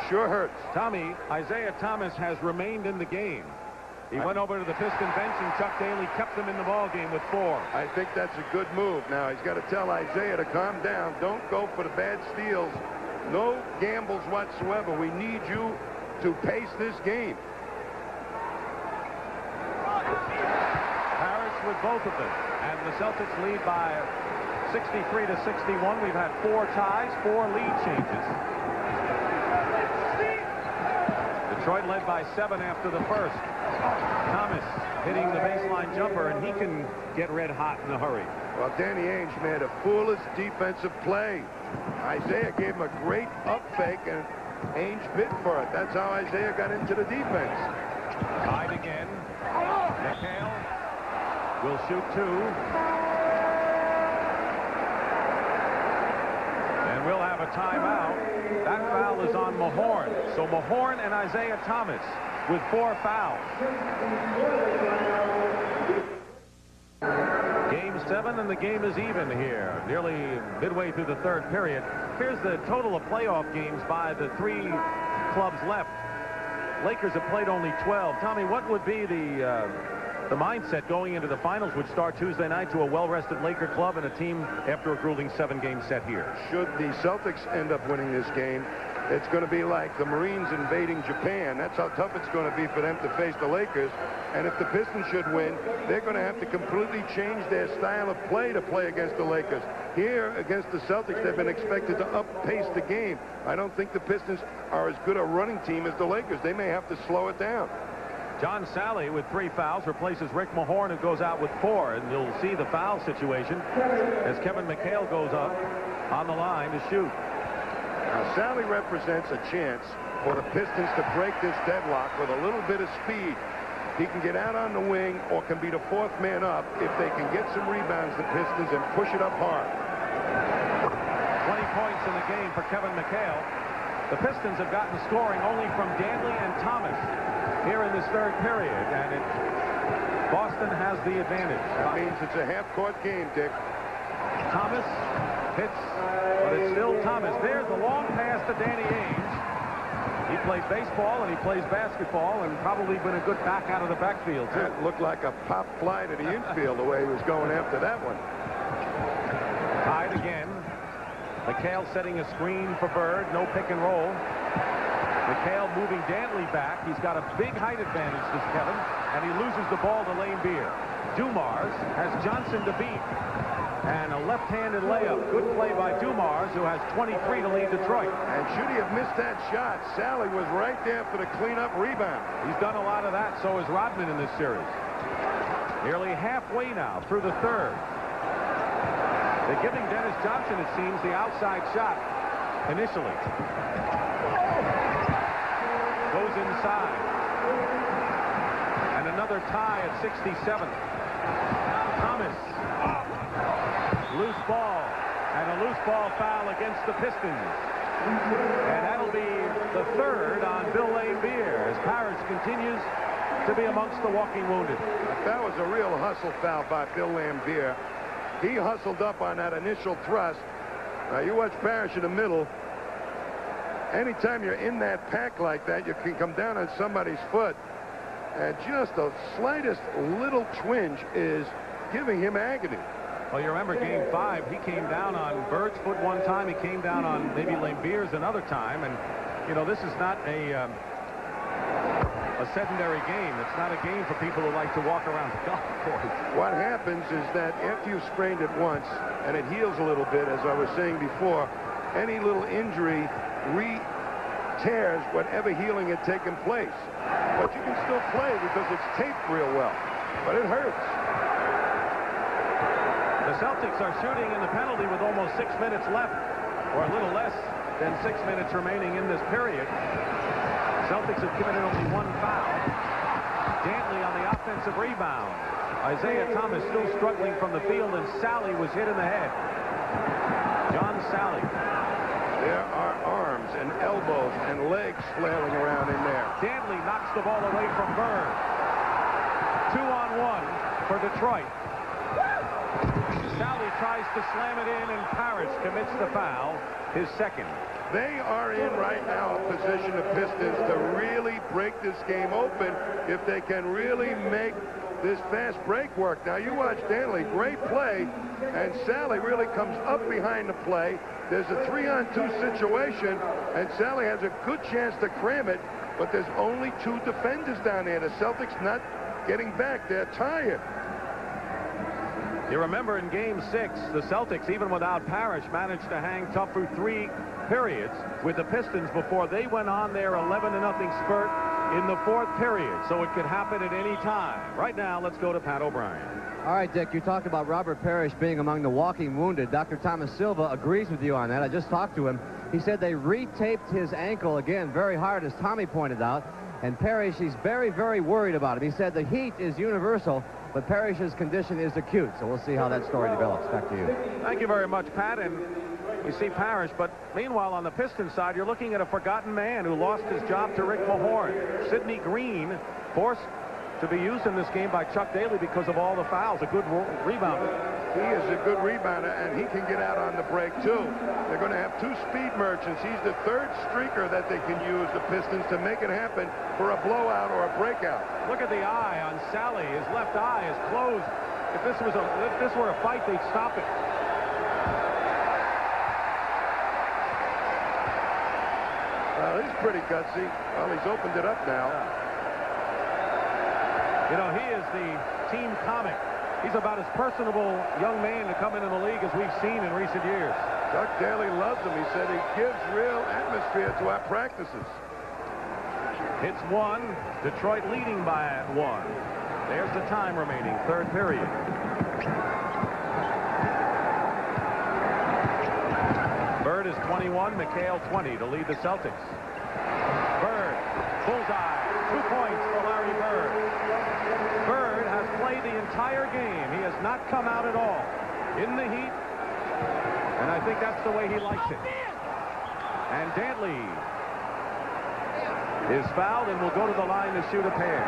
sure hurts. Tommy, Isiah Thomas has remained in the game. He went over to the Piston bench, and Chuck Daly kept him in the ball game with 4. I think that's a good move. Now, he's got to tell Isiah to calm down. Don't go for the bad steals. No gambles whatsoever. We need you to pace this game. Parish with both of them. And the Celtics lead by 63 to 61. We've had 4 ties, 4 lead changes. Detroit led by 7 after the first. Thomas hitting the baseline jumper, and he can get red hot in a hurry. Well, Danny Ainge made a foolish defensive play. Isiah gave him a great up fake, and Ainge bid for it. That's how Isiah got into the defense. Tied again. McHale will shoot 2. And we'll have a timeout. That foul is on Mahorn. So Mahorn and Isiah Thomas with 4 fouls. Game 7, and the game is even here. Nearly midway through the 3rd period. Here's the total of playoff games by the 3 clubs left. Lakers have played only 12. Tommy, what would be the mindset going into the finals, which start Tuesday night, to a well-rested Laker club and a team after a grueling 7-game set here? Should the Celtics end up winning this game, it's going to be like the Marines invading Japan. That's how tough it's going to be for them to face the Lakers. And if the Pistons should win, they're going to have to completely change their style of play to play against the Lakers. Here, against the Celtics, they've been expected to up-pace the game. I don't think the Pistons are as good a running team as the Lakers. They may have to slow it down. John Sally with 3 fouls replaces Rick Mahorn, who goes out with 4, and you'll see the foul situation as Kevin McHale goes up on the line to shoot. Now, Sally represents a chance for the Pistons to break this deadlock with a little bit of speed. He can get out on the wing or can be the 4th man up if they can get some rebounds, the Pistons, and push it up hard. 20 points in the game for Kevin McHale. The Pistons have gotten scoring only from Dantley and Thomas here in this 3rd period, and Boston has the advantage. That means it's a half-court game, Dick. Thomas hits, but it's still Thomas. There's the long pass to Danny Ainge. He plays baseball and he plays basketball, and probably been a good back out of the backfield, too. That looked like a pop fly to the infield the way he was going after that one. Tied again. McHale setting a screen for Bird. No pick and roll. McHale moving Dantley back. He's got a big height advantage, this Kevin, and he loses the ball to Laimbeer. Dumars has Johnson to beat. And a left-handed layup. Good play by Dumars, who has 23 to lead Detroit. And should he have missed that shot, Sally was right there for the cleanup rebound. He's done a lot of that, so is Rodman in this series. Nearly halfway now through the 3rd. They're giving Dennis Johnson, it seems, the outside shot initially. Goes inside. And another tie at 67. Thomas. Loose ball, and a loose ball foul against the Pistons. And that'll be the 3rd on Bill Laimbeer as Parish continues to be amongst the walking wounded. That was a real hustle foul by Bill Laimbeer. He hustled up on that initial thrust. Now you watch Parish in the middle. anytime you're in that pack like that, you can come down on somebody's foot, and just the slightest little twinge is giving him agony. Well, you remember Game 5, he came down on Bird's foot one time, he came down on maybe Laimbeer's another time, and, you know, this is not a sedentary game. It's not a game for people who like to walk around the golf course. What happens is that after you've sprained it once, and it heals a little bit, as I was saying before, any little injury re-tears whatever healing had taken place. But you can still play because it's taped real well. But it hurts. The Celtics are shooting in the penalty with almost 6 minutes left, or a little less than 6 minutes remaining in this period. Celtics have committed only one foul. Dantley on the offensive rebound. Isiah Thomas still struggling from the field, and Sally was hit in the head. John Sally. There are arms and elbows and legs flailing around in there. Dantley knocks the ball away from Bird. 2-on-1 for Detroit. Sally tries to slam it in, and Parish commits the foul, his second. They are in right now a position, the Pistons, to really break this game open if they can really make this fast break work. Now, you watch Dantley, great play, and Sally really comes up behind the play. There's a 3-on-2 situation, and Sally has a good chance to cram it, but there's only 2 defenders down there. The Celtics not getting back. They're tired. You remember in Game 6, the Celtics, even without Parish, managed to hang tough through 3 periods with the Pistons before they went on their 11-0 spurt in the 4th period. So it could happen at any time. Right now, let's go to Pat O'Brien. All right, Dick, you talked about Robert Parish being among the walking wounded. Dr. Thomas Silva agrees with you on that. I just talked to him. He said they retaped his ankle again very hard, as Tommy pointed out. And Parish, he's very, very worried about him. He said the heat is universal, but Parish's condition is acute. So we'll see how that story develops. Back to you. Thank you very much, Pat. And we see Parish, but meanwhile on the Pistons side, you're looking at a forgotten man who lost his job to Rick Mahorn. Sidney Green, forced to be used in this game by Chuck Daly because of all the fouls. A good rebounder. He is a good rebounder, and he can get out on the break, too. They're going to have 2 speed merchants. He's the 3rd streaker that they can use, the Pistons, to make it happen for a blowout or a breakout. Look at the eye on Sally. His left eye is closed. If this were a fight, they'd stop it. Well, he's pretty gutsy. Well, he's opened it up now. Yeah. You know, he is the team comic. He's about as personable young man to come into the league as we've seen in recent years. Chuck Daly loves him. He said he gives real atmosphere to our practices. It's 1. Detroit leading by 1. There's the time remaining. 3rd period. Bird is 21. McHale 20 to lead the Celtics. Bird. Bullseye. 2 points for Larry Bird. Bird has played the entire game. He has not come out at all in the heat, and I think that's the way he likes it. And Dantley is fouled and will go to the line to shoot a pair.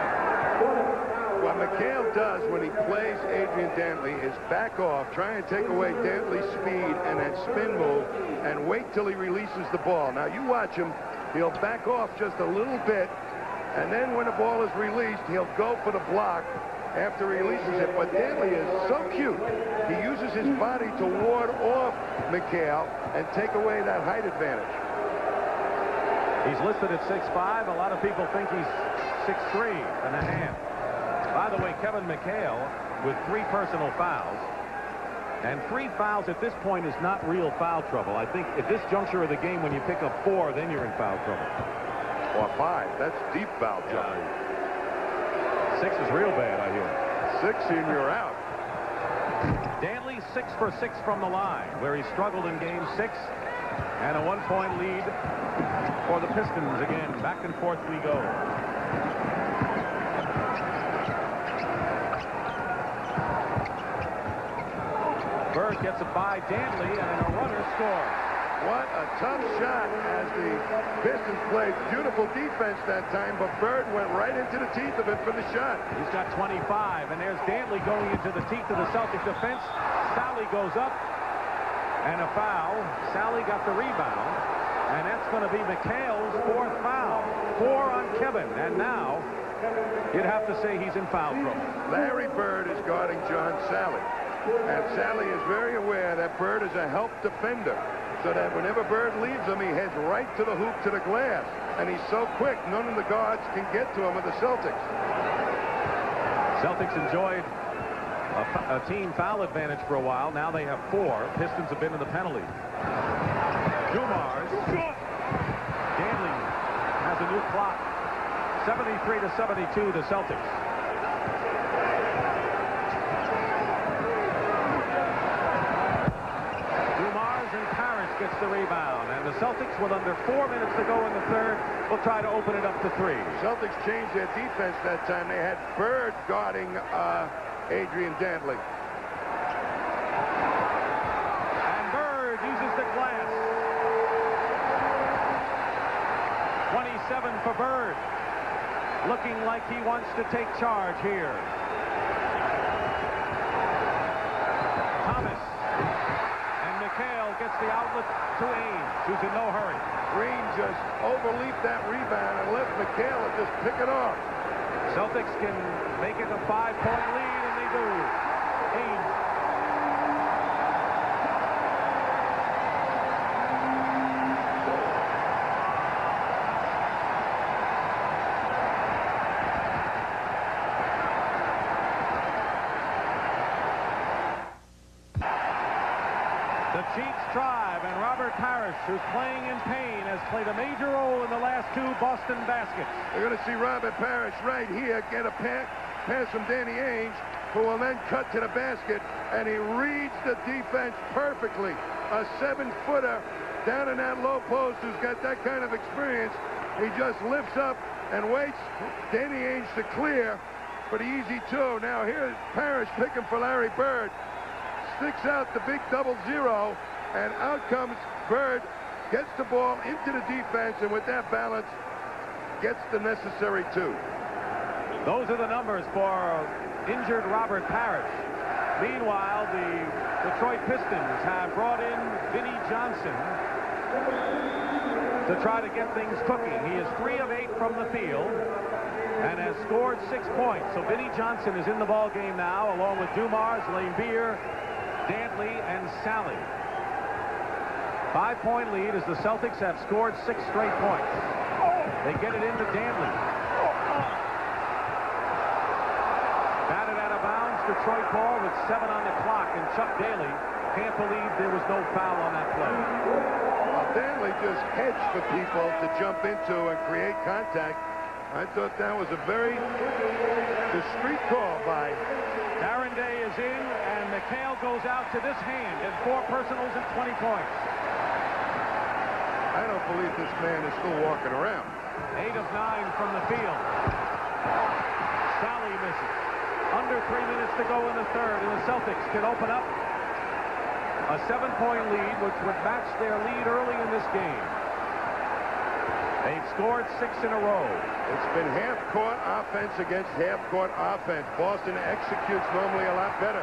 What McHale does when he plays Adrian Dantley is back off, try and take away Dantley's speed and that spin move, and wait till he releases the ball. Now, you watch him. He'll back off just a little bit, and then when the ball is released, he'll go for the block after he releases it. But Dantley is so cute. He uses his body to ward off McHale and take away that height advantage. He's listed at 6'5". A lot of people think he's 6'3.5". By the way, Kevin McHale with 3 personal fouls. And 3 fouls at this point is not real foul trouble. I think at this juncture of the game, when you pick up 4, then you're in foul trouble. Or 5. That's deep foul trouble. 6 is real bad, I hear. 6 and you're out. Dantley 6 for 6 from the line, where he struggled in Game 6. And a 1-point lead for the Pistons again. Back and forth we go. Bird gets it by Dantley, and a runner scores. What a tough shot as the Pistons played beautiful defense that time, but Bird went right into the teeth of it for the shot. He's got 25, and there's Dantley going into the teeth of the Celtic defense. Sally goes up, and a foul. Sally got the rebound. And that's going to be McHale's 4th foul. 4 on Kevin. And now you'd have to say he's in foul trouble. Larry Bird is guarding John Sally. And Sally is very aware that Bird is a help defender. So that whenever Bird leaves him, he heads right to the hoop, to the glass. And he's so quick, none of the guards can get to him with the Celtics. Celtics enjoyed a team foul advantage for a while. Now they have 4. Pistons have been in the penalty. Dumars. Dantley has a new clock. 73-72, the Celtics. Dumars and Parish gets the rebound. And the Celtics, with under 4 minutes to go in the third, will try to open it up to 3. Celtics changed their defense that time. They had Bird guarding Adrian Dantley. And Bird uses the glass. 27 for Bird. Looking like he wants to take charge here. Thomas. And McHale gets the outlet to Ames, who's in no hurry. Green just overleaped that rebound and left McHale to just pick it off. Celtics can make it a 5-point lead, and they do. Ames. The Chiefs drive, and Robert Parish, who's playing in pain, has played a major role in the last 2 Boston baskets. We're going to see Robert Parish right here get a pass from Danny Ainge, who will then cut to the basket, and he reads the defense perfectly. A 7-footer down in that low post who's got that kind of experience. He just lifts up and waits Danny Ainge to clear for the easy 2. Now here's Parish picking for Larry Bird. Sticks out the big 0-0, and out comes Bird, gets the ball into the defense, and with that balance, gets the necessary 2. Those are the numbers for injured Robert Parish. Meanwhile, the Detroit Pistons have brought in Vinnie Johnson to try to get things cooking. He is 3 of 8 from the field and has scored 6 points. So Vinnie Johnson is in the ball game now, along with Dumars, Laimbeer, Dantley, and Sally. 5-point lead as the Celtics have scored 6 straight points. They get it into Dantley. Batted out of bounds. Detroit ball with 7 on the clock, and Chuck Daly can't believe there was no foul on that play. Well, Dantley just hedged for people to jump into and create contact. I thought that was a very discreet call by Darren Day is in, and McHale goes out to this hand and 4 personals and 20 points. I don't believe this man is still walking around. 8 of 9 from the field. Sally misses. Under 3 minutes to go in the third, and the Celtics can open up a 7-point lead, which would match their lead early in this game. They've scored 6 in a row. It's been half-court offense against half-court offense. Boston executes normally a lot better.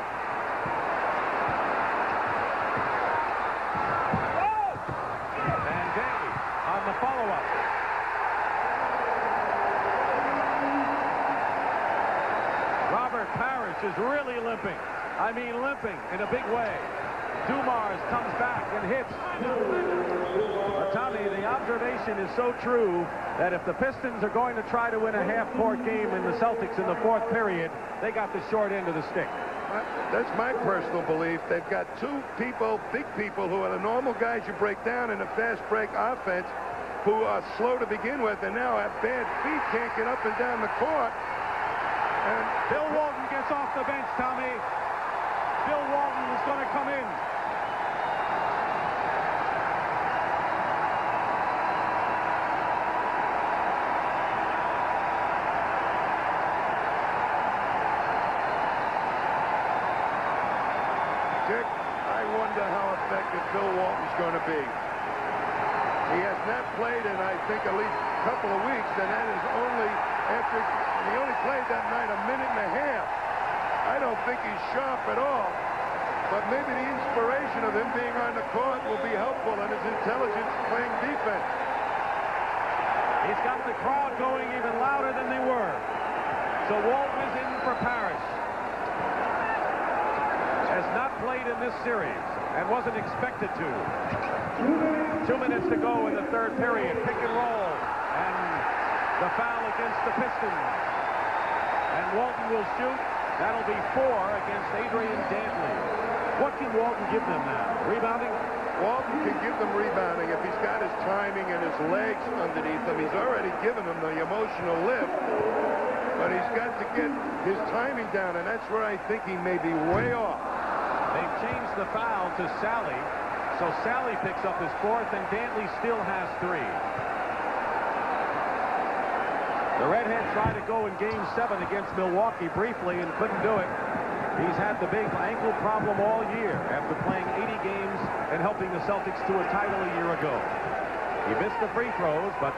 And Day on the follow-up. Robert Parish is really limping. I mean limping in a big way. Dumars comes back and hits. Tommy, the observation is so true that if the Pistons are going to try to win a half-court game in the Celtics in the 4th period, they got the short end of the stick. That's my personal belief. They've got 2 people, big people, who are the normal guys you break down in a fast-break offense, who are slow to begin with and now have bad feet, can't get up and down the court. And Bill Walton gets off the bench, Tommy. Bill Walton is going to come in. Dick, I wonder how effective Bill Walton's going to be. He has not played in, I think, at least a couple of weeks, and that is only after he only played that night a minute and a half. I don't think he's sharp at all, But maybe the inspiration of him being on the court will be helpful, and his intelligence playing defense. He's got the crowd going even louder than they were. So Walton is in for Parish. Has not played in this series and wasn't expected to. 2 minutes to go in the third period. Pick and roll. And the foul against the Pistons. And Walton will shoot. That'll be 4 against Adrian Dantley. What can Walton give them now? Rebounding? Walton can give them rebounding if he's got his timing and his legs underneath him. He's already given them the emotional lift. But he's got to get his timing down, and that's where I think he may be way off. They've changed the foul to Sally. So Sally picks up his 4th, and Dantley still has 3. The Redhead tried to go in Game 7 against Milwaukee briefly and couldn't do it. He's had the big ankle problem all year after playing 80 games and helping the Celtics to a title a year ago. He missed the free throws, but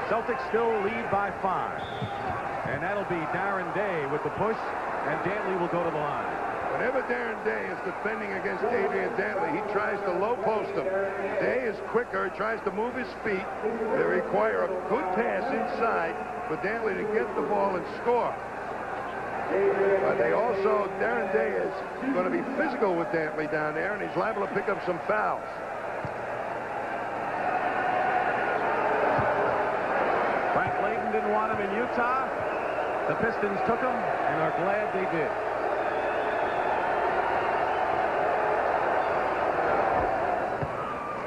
Celtics still lead by 5. And that'll be Darren Day with the push, and Dantley will go to the line. Whenever Darren Day is defending against Adrian Dantley, he tries to low post him. Day is quicker, tries to move his feet. They require a good pass inside for Dantley to get the ball and score. But they also, Darren Day is going to be physical with Dantley down there, and he's liable to pick up some fouls. Frank Layden didn't want him in Utah. The Pistons took him and are glad they did.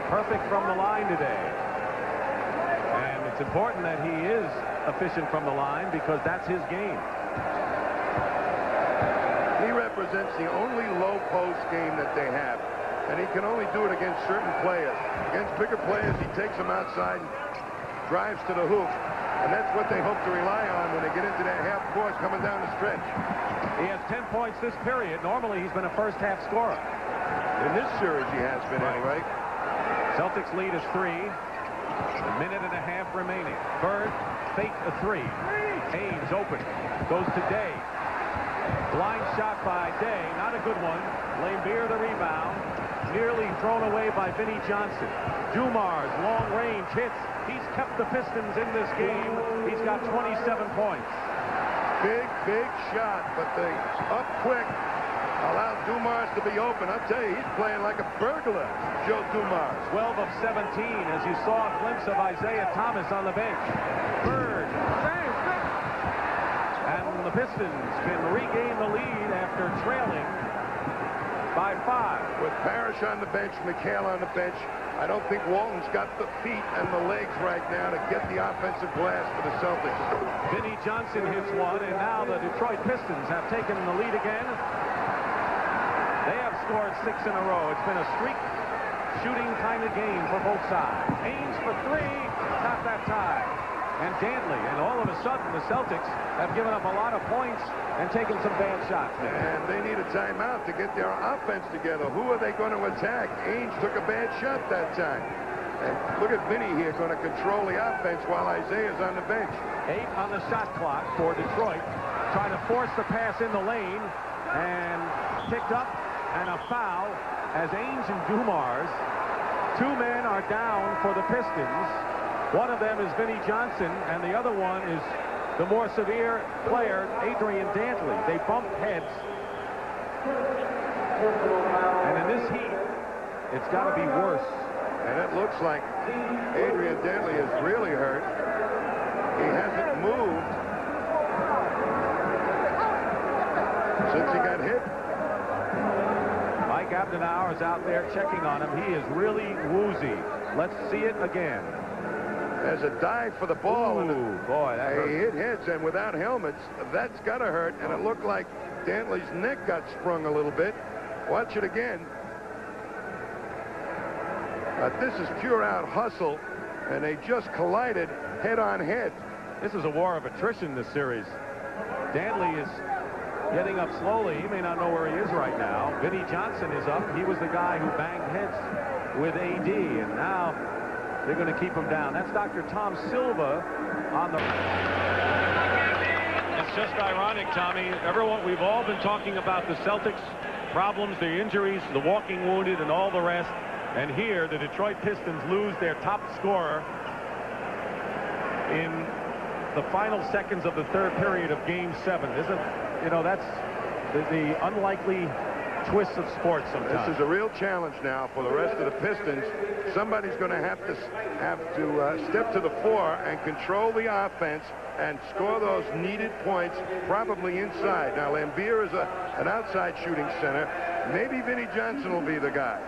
Perfect from the line today. And it's important that he is efficient from the line because that's his game. He represents the only low post game that they have, and he can only do it against certain players. Against bigger players, he takes them outside and drives to the hoop, and that's what they hope to rely on when they get into that half court coming down the stretch. He has 10 points this period. Normally, he's been a first-half scorer. In this series, he has been anyway. Celtics lead is 3. A minute and a half remaining. Bird fake a 3. Haynes open. Goes to Day. Blind shot by Day. Not a good one. Laimbeer the rebound. Nearly thrown away by Vinnie Johnson. Dumars, long range hits. He's kept the Pistons in this game. He's got 27 points. Big shot, but they up quick. Allowed Dumars to be open. I'll tell you, he's playing like a burglar, Joe Dumars. 12 of 17, as you saw a glimpse of Isiah Thomas on the bench. Bird. And the Pistons can regain the lead after trailing by 5. With Parish on the bench, McHale on the bench, I don't think Walton's got the feet and the legs right now to get the offensive glass for the Celtics. Vinnie Johnson hits one, and now the Detroit Pistons have taken the lead again. They have scored 6 in a row. It's been a streak shooting kind of game for both sides. Haynes for 3, not that time. And Dantley, and all of a sudden the Celtics have given up a lot of points and taken some bad shots there. And they need a timeout to get their offense together. Who are they going to attack? Ainge took a bad shot that time. And look at Vinnie here going to control the offense while Isaiah's on the bench. 8 on the shot clock for Detroit. Trying to force the pass in the lane. And picked up. And a foul as Ainge and Dumars. 2 men are down for the Pistons. One of them is Vinnie Johnson, and the other one is the more severe player, Adrian Dantley. They bumped heads. And in this heat, it's got to be worse. And it looks like Adrian Dantley is really hurt. He hasn't moved since he got hit. Mike Abdenauer is out there checking on him. He is really woozy. Let's see it again. There's a dive for the ball. Ooh, boy, that hurt. He hit heads, and without helmets, that's got to hurt. And it looked like Dantley's neck got sprung a little bit. Watch it again. But this is pure out hustle, and they just collided head on head. This is a war of attrition, this series. Dantley is getting up slowly. He may not know where he is right now. Vinnie Johnson is up. He was the guy who banged heads with AD, and now they're going to keep him down. That's Dr. Tom Silva on the... It's just ironic, Tommy. We've all been talking about the Celtics problems, the injuries, the walking wounded, and all the rest. And here, the Detroit Pistons lose their top scorer in the final seconds of the third period of Game 7. Isn't, you know, that's the unlikely twists of sports sometimes. This is a real challenge now for the rest of the Pistons. Somebody's going to have to step to the fore and control the offense and score those needed points, probably inside. Now, Laimbeer is an outside shooting center. Maybe Vinnie Johnson will be the guy.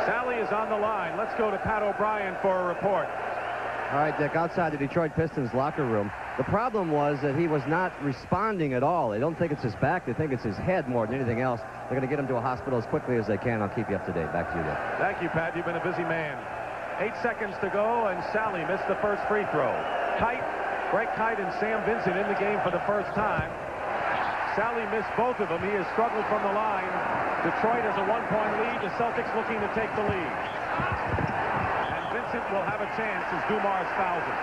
Sally is on the line. Let's go to Pat O'Brien for a report. All right, Dick, outside the Detroit Pistons locker room, the problem was that he was not responding at all. They don't think it's his back. They think it's his head more than anything else. They're going to get him to a hospital as quickly as they can. I'll keep you up to date. Back to you, Dick. Thank you, Pat. You've been a busy man. 8 seconds to go, and Sally missed the first free throw. Greg Kite and Sam Vincent in the game for the first time. Sally missed both of them. He has struggled from the line. Detroit has a 1-point lead. The Celtics looking to take the lead. And Vincent will have a chance as Dumars fouls him.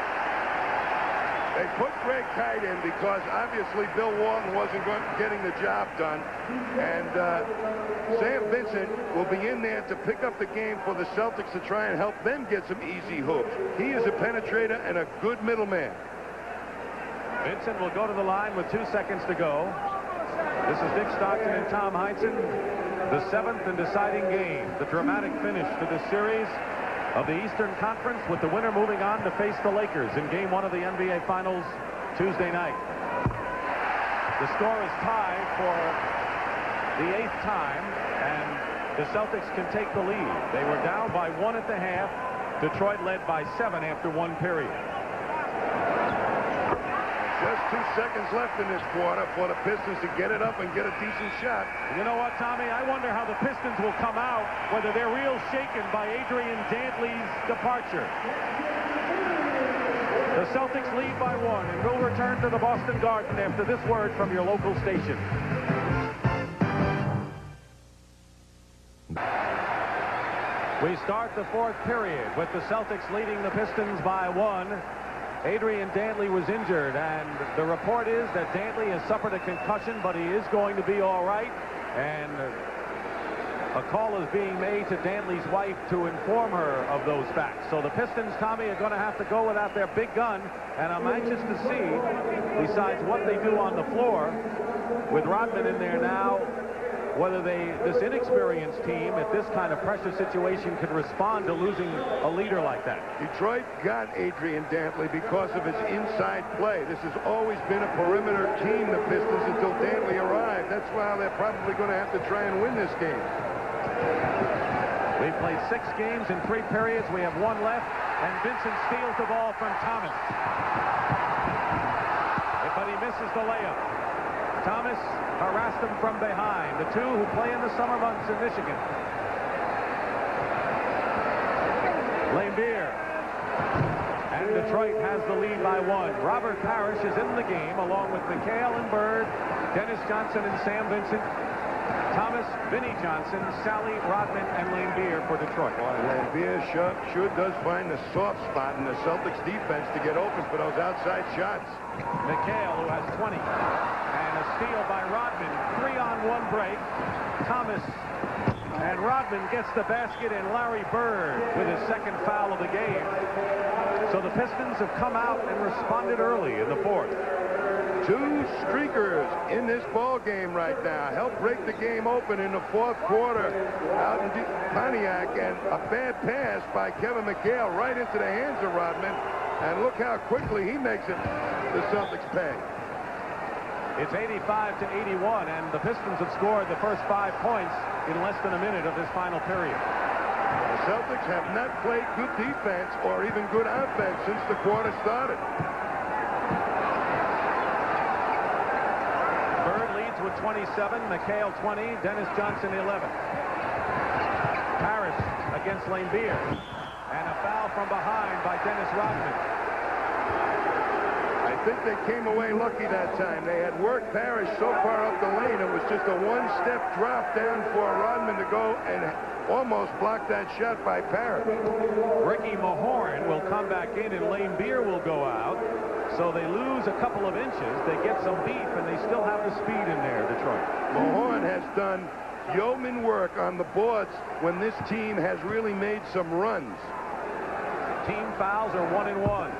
They put Greg Kite in because obviously Bill Walton wasn't getting the job done. And Sam Vincent will be in there to pick up the game for the Celtics to try and help them get some easy hooks. He is a penetrator and a good middleman. Vincent will go to the line with 2 seconds to go. This is Dick Stockton and Tom Heinsohn. The 7th and deciding game. The dramatic finish to this series of the Eastern Conference, with the winner moving on to face the Lakers in Game 1 of the NBA Finals Tuesday night. The score is tied for the 8th time, and the Celtics can take the lead. They were down by 1 at the half. Detroit led by 7 after 1 period. Just 2 seconds left in this quarter for the Pistons to get it up and get a decent shot. You know what, Tommy? I wonder how the Pistons will come out, whether they're real shaken by Adrian Dantley's departure. The Celtics lead by 1 and will return to the Boston Garden after this word from your local station. We start the 4th period with the Celtics leading the Pistons by 1. Adrian Dantley was injured, and the report is that Dantley has suffered a concussion, but he is going to be all right. And a call is being made to Dantley's wife to inform her of those facts. So the Pistons, Tommy, are going to have to go without their big gun, and I'm anxious to see, besides what they do on the floor, with Rodman in there now, whether this inexperienced team at this kind of pressure situation could respond to losing a leader like that. Detroit got Adrian Dantley because of his inside play. This has always been a perimeter team, the Pistons, until Dantley arrived. That's why they're probably going to have to try and win this game. We've played 6 games in 3 periods. We have 1 left, and Vincent steals the ball from Thomas. But he misses the layup. Thomas harassed him from behind. The 2 who play in the summer months in Michigan. Laimbeer. And Detroit has the lead by 1. Robert Parish is in the game along with McHale and Bird, Dennis Johnson and Sam Vincent, Thomas, Vinnie Johnson, Sally, Rodman, and Laimbeer for Detroit. Boy, Laimbeer sure does find the soft spot in the Celtics defense to get open for those outside shots. McHale, who has 20. A steal by Rodman. 3-on-1 break. Thomas, and Rodman gets the basket, and Larry Bird with his 2nd foul of the game. So the Pistons have come out and responded early in the 4th. 2 streakers in this ball game right now. Help break the game open in the 4th quarter out in Pontiac, and a bad pass by Kevin McHale right into the hands of Rodman. And look how quickly he makes it the Celtics pay. It's 85-81, and the Pistons have scored the first 5 points in less than a minute of this final period. The Celtics have not played good defense or even good offense since the quarter started. Bird leads with 27, McHale 20, Dennis Johnson 11. Parish against Laimbeer, and a foul from behind by Dennis Rodman. I think they came away lucky that time. They had worked Parish so far up the lane, it was just a 1-step drop down for Rodman to go and almost block that shot by Parish. Ricky Mahorn will come back in, and Laimbeer will go out. So they lose a couple of inches. They get some beef, and they still have the speed in there, Detroit. Mahorn has done yeoman work on the boards when this team has really made some runs. Team fouls are 1 and 1.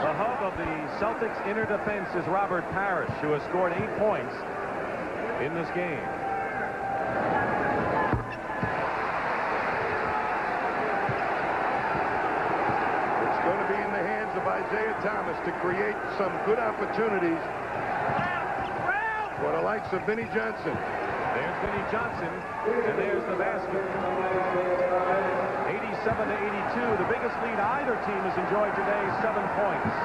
The hub of the Celtics inner defense is Robert Parish, who has scored 8 points in this game. It's going to be in the hands of Isiah Thomas to create some good opportunities for the likes of Vinnie Johnson. There's Vinnie Johnson, and there's the basket. 87-82, the biggest lead either team has enjoyed today, 7 points.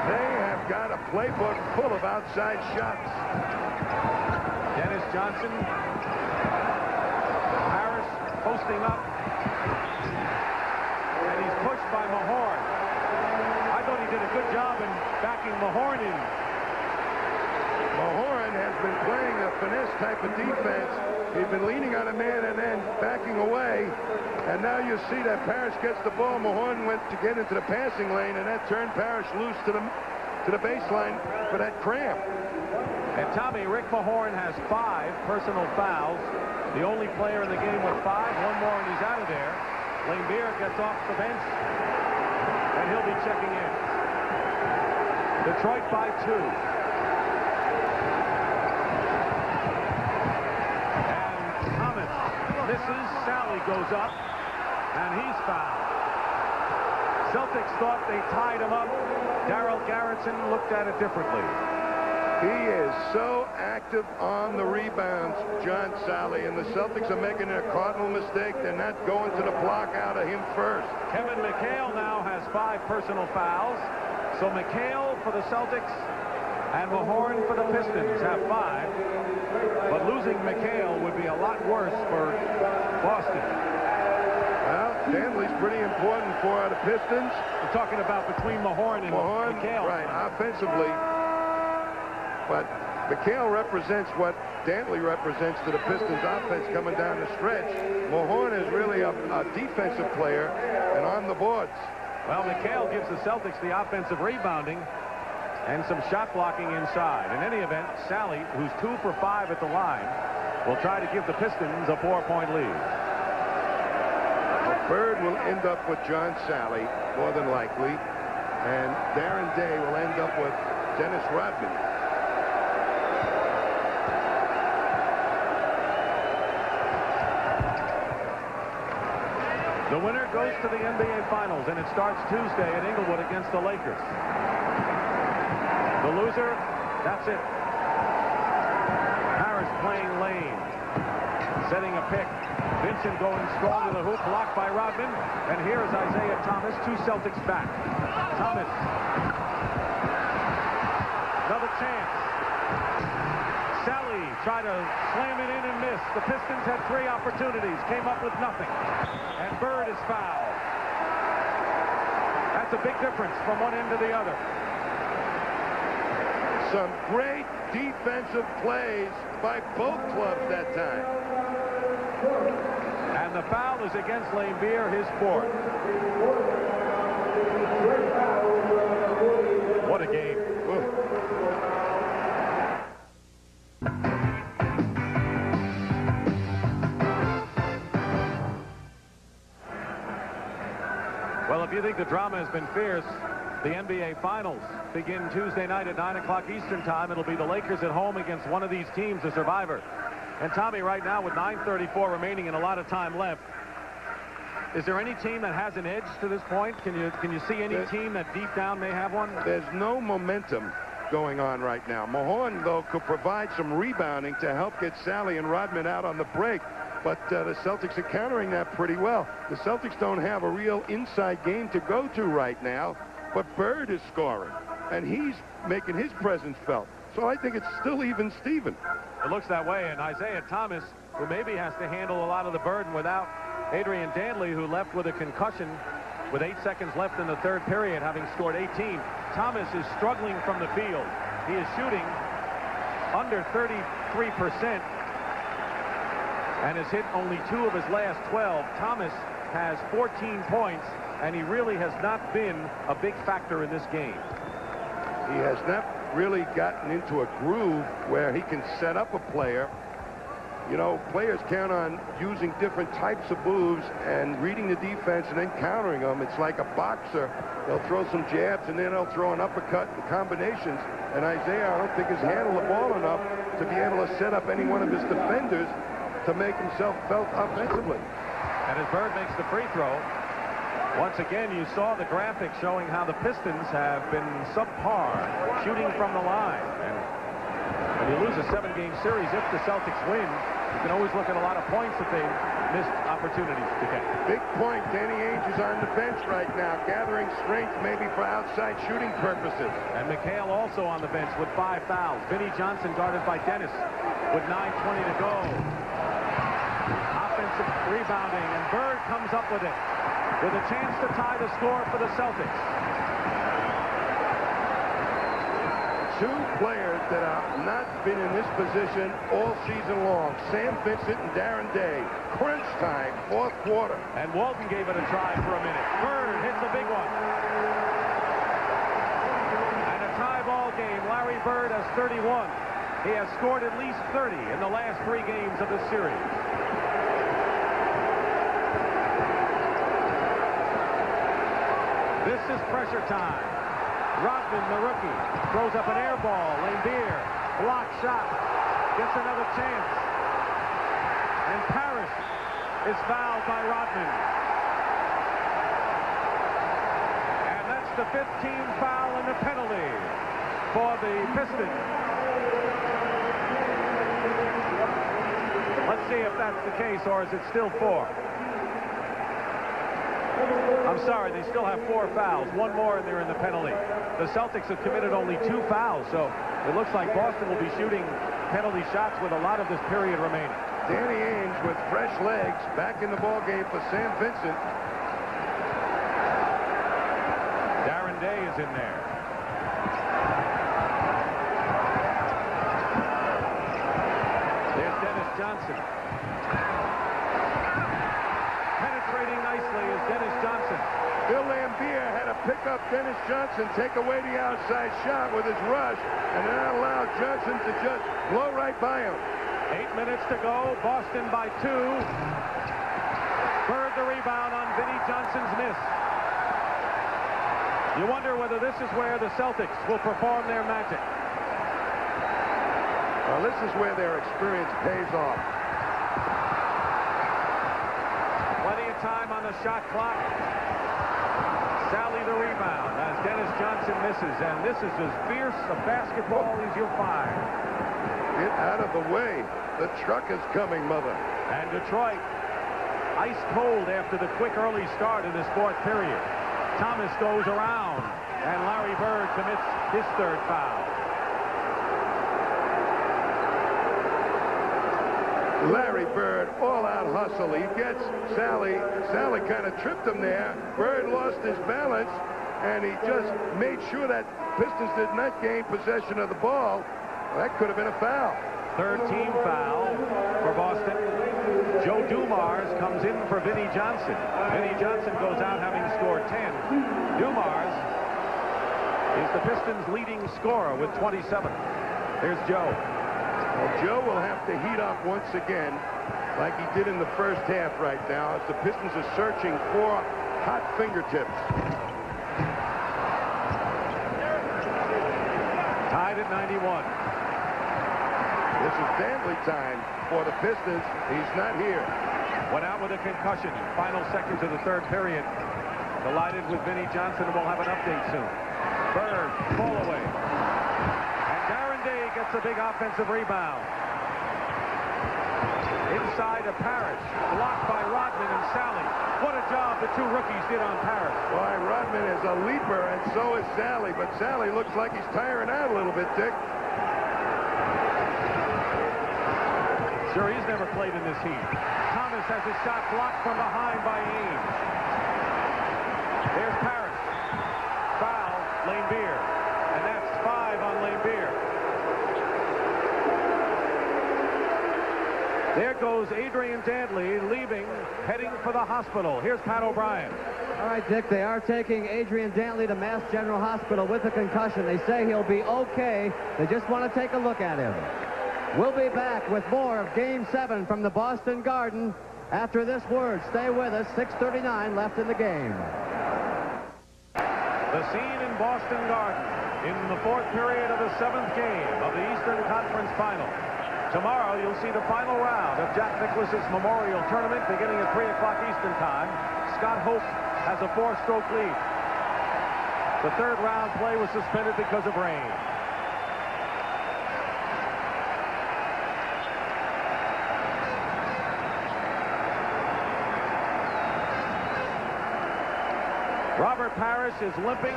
They have got a playbook full of outside shots. Dennis Johnson. Parish posting up. And he's pushed by Mahorn. I thought he did a good job in backing Mahorn in. Mahorn has been playing a finesse type of defense. He's been leaning on a man and then backing away. And now you see that Parish gets the ball. Mahorn went to get into the passing lane, and that turned Parish loose to the baseline for that cramp. And Tommy, Rick Mahorn has 5 personal fouls. The only player in the game with 5. One more and he's out of there. Laimbeer gets off the bench, and he'll be checking in. Detroit by 2. Misses. Sally goes up, and he's fouled. Celtics thought they tied him up. Darryl Garretson looked at it differently. He is so active on the rebounds, John Sally, and the Celtics are making a cardinal mistake. They're not going to the block out of him first. Kevin McHale now has 5 personal fouls. So McHale for the Celtics and Mahorn for the Pistons have 5. But losing McHale would be a lot worse for Boston. Well, Dantley's pretty important for the Pistons. We're talking about between Mahorn and McHale. Right, offensively. But McHale represents what Dantley represents to the Pistons offense coming down the stretch. Mahorn is really a defensive player and on the boards. Well, McHale gives the Celtics the offensive rebounding and some shot blocking inside. In any event, Sally, who's 2 for 5 at the line, will try to give the Pistons a 4-point lead. Well, Bird will end up with John Sally, more than likely, and Darren Day will end up with Dennis Rodman. The winner goes to the NBA Finals, and it starts Tuesday at Inglewood against the Lakers. The loser, that's it. Parish playing lane. Setting a pick. Vincent going strong to the hoop, blocked by Rodman. And here is Isiah Thomas, 2 Celtics back. Thomas. Another chance. Sally tried to slam it in and miss. The Pistons had 3 opportunities, came up with nothing. And Bird is fouled. That's a big difference from one end to the other. Some great defensive plays by both clubs that time. And the foul is against Laimbeer, his 4th. What a game. Well, if you think the drama has been fierce, the NBA Finals begin Tuesday night at 9 o'clock Eastern Time. It'll be the Lakers at home against one of these teams, the survivor. And Tommy, right now with 9:34 remaining and a lot of time left, is there any team that has an edge to this point? Can you see any team that deep down may have one? There's no momentum going on right now. Mahorn, though, could provide some rebounding to help get Sally and Rodman out on the break. But the Celtics are countering that pretty well. The Celtics don't have a real inside game to go to right now. But Bird is scoring, and he's making his presence felt. So I think it's still even Steven. It looks that way, and Isiah Thomas, who maybe has to handle a lot of the burden without Adrian Dantley, who left with a concussion with 8 seconds left in the 3rd period, having scored 18. Thomas is struggling from the field. He is shooting under 33% and has hit only 2 of his last 12. Thomas has 14 points and he really has not been a big factor in this game. He has not really gotten into a groove where he can set up a player. You know, players count on using different types of moves and reading the defense and then countering them. It's like a boxer. They'll throw some jabs and then they'll throw an uppercut and combinations. And Isiah, I don't think, has handled the ball enough to be able to set up any one of his defenders to make himself felt offensively. And as Bird makes the free throw, once again, you saw the graphic showing how the Pistons have been subpar shooting from the line. And when you lose a 7-game series, if the Celtics win, you can always look at a lot of points that they missed opportunities to get. Big point. Danny Ainge is on the bench right now, gathering strength maybe for outside shooting purposes. And McHale also on the bench with 5 fouls. Vinnie Johnson guarded by Dennis with 9:20 to go. Offensive rebounding, and Bird comes up with it, with a chance to tie the score for the Celtics. Two players that have not been in this position all season long, Sam Vincent and Darren Day. Crunch time, fourth quarter. And Walton gave it a try for a minute. Bird hits a big one. And a tie ball game. Larry Bird has 31. He has scored at least 30 in the last 3 games of the series. This is pressure time. Rodman, the rookie, throws up an air ball. Laimbeer, blocked shot, gets another chance. And Parish is fouled by Rodman. And that's the 15th foul and the penalty for the Pistons. Let's see if that's the case, or is it still 4? I'm sorry, they still have 4 fouls. 1 more and they're in the penalty. The Celtics have committed only 2 fouls, so it looks like Boston will be shooting penalty shots with a lot of this period remaining. Danny Ainge with fresh legs back in the ball game for Sam Vincent. Darren Day is in there. There's Dennis Johnson. Penetrating nicely is Dennis Johnson. Bill Laimbeer had to pick up Dennis Johnson, take away the outside shot with his rush, and then allow Johnson to just blow right by him. 8 minutes to go. Boston by 2. Bird the rebound on Vinnie Johnson's miss. You wonder whether this is where the Celtics will perform their magic. Well, this is where their experience pays off. Plenty of time on the shot clock. Sally the rebound as Dennis Johnson misses, and this is as fierce a basketball as you'll find. Get out of the way. The truck is coming, mother. And Detroit, ice cold after the quick early start in this 4th period. Thomas goes around, and Larry Bird commits his 3rd foul. Larry Bird, all-out hustle. He gets Sally. Sally kind of tripped him there. Bird lost his balance, and he just made sure that Pistons did not gain possession of the ball. That could have been a foul. 3rd team foul for Boston. Joe Dumars comes in for Vinnie Johnson. Vinnie Johnson goes out having scored 10. Dumars is the Pistons' leading scorer with 27. Here's Joe. Well, Joe will have to heat up once again like he did in the first half right now as the Pistons are searching for hot fingertips. Tied at 91. This is Dantley time for the Pistons. He's not here. Went out with a concussion. Final seconds of the 3rd period. Delighted with Vinnie Johnson, and we'll have an update soon. Bird, fall away. Day gets a big offensive rebound. Inside to Parish, blocked by Rodman and Sally. What a job the 2 rookies did on Parish. Why, Rodman is a leaper, and so is Sally, but Sally looks like he's tiring out a little bit, Dick. Sure, he's never played in this heat. Thomas has his shot blocked from behind by Ainge. There's Parish. Foul, Laimbeer. And that's 5 on Laimbeer. There goes Adrian Dantley leaving, heading for the hospital. Here's Pat O'Brien. All right, Dick, they are taking Adrian Dantley to Mass General Hospital with a concussion. They say he'll be okay. They just want to take a look at him. We'll be back with more of Game 7 from the Boston Garden after this word. Stay with us. 6:39 left in the game. The scene in Boston Garden in the 4th period of the 7th game of the Eastern Conference Final. Tomorrow, you'll see the final round of Jack Nicklaus's Memorial Tournament beginning at 3 o'clock Eastern Time. Scott Hope has a 4-stroke lead. The 3rd round play was suspended because of rain. Robert Parish is limping.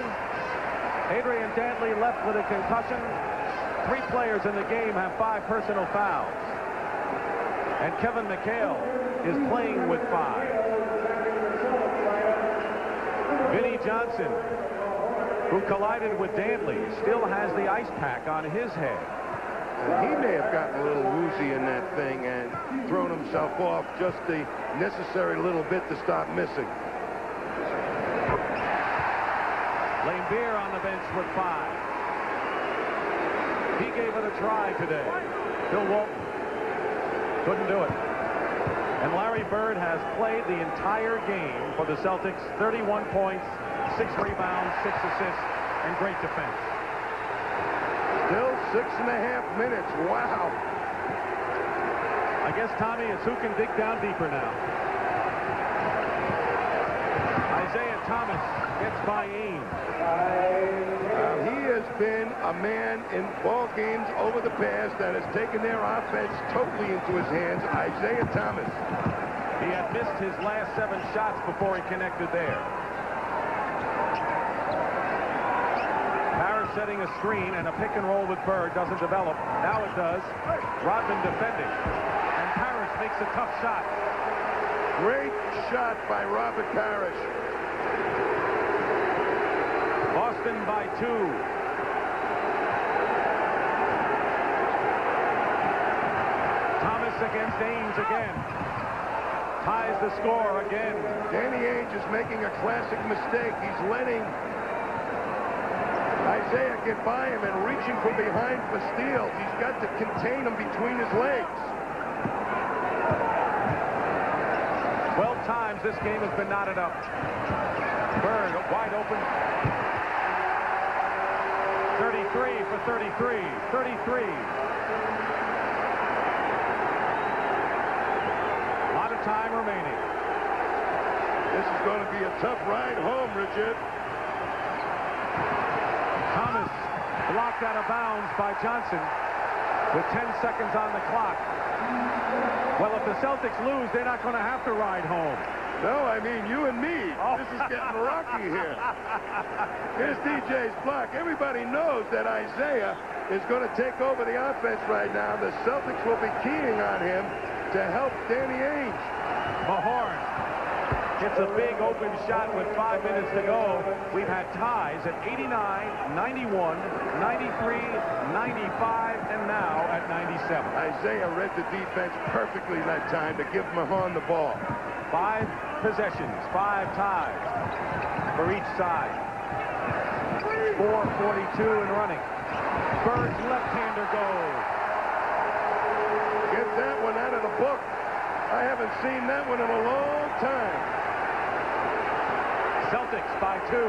Adrian Dantley left with a concussion. 3 players in the game have 5 personal fouls. And Kevin McHale is playing with 5. Vinnie Johnson, who collided with Dantley, still has the ice pack on his head. He may have gotten a little woozy in that thing and thrown himself off just the necessary little bit to stop missing. Laimbeer on the bench with 5. He gave it a try today. Bill Walton couldn't do it. And Larry Bird has played the entire game for the Celtics. 31 points, 6 rebounds, 6 assists, and great defense. Still 6.5 minutes. Wow. I guess, Tommy, it's who can dig down deeper now. Isiah Thomas gets by Ames. He has been a man in ball games over the past that has taken their offense totally into his hands. Isiah Thomas. He had missed his last 7 shots before he connected there. Parish setting a screen, and a pick and roll with Bird doesn't develop. Now it does. Rodman defending. And Parish makes a tough shot. Great shot by Robert Parish. Boston by 2. Thomas against Ames again. Ties the score again. Danny Ainge is making a classic mistake. He's letting Isiah get by him and reaching from behind for steals. He's got to contain him between his legs. 12 times this game has been knotted up. Bird wide open. 33 for 33. 33. A lot of time remaining. This is going to be a tough ride home, Richard. Thomas blocked out of bounds by Johnson with 10 seconds on the clock. Well, if the Celtics lose, they're not going to have to ride home. No, I mean you and me. Oh. This is getting rocky here. Here's DJ's block. Everybody knows that Isiah is going to take over the offense right now. The Celtics will be keying on him to help Danny Ainge. Mahorn gets a big open shot with 5 minutes to go. We've had ties at 89, 91, 93, 95, and now at 97. Isiah read the defense perfectly that time to give Mahorn the ball. 5 possessions, 5 ties for each side. 4:42 and running. Bird's left-hander goes. Get that one out of the book. I haven't seen that one in a long time. Celtics by 2.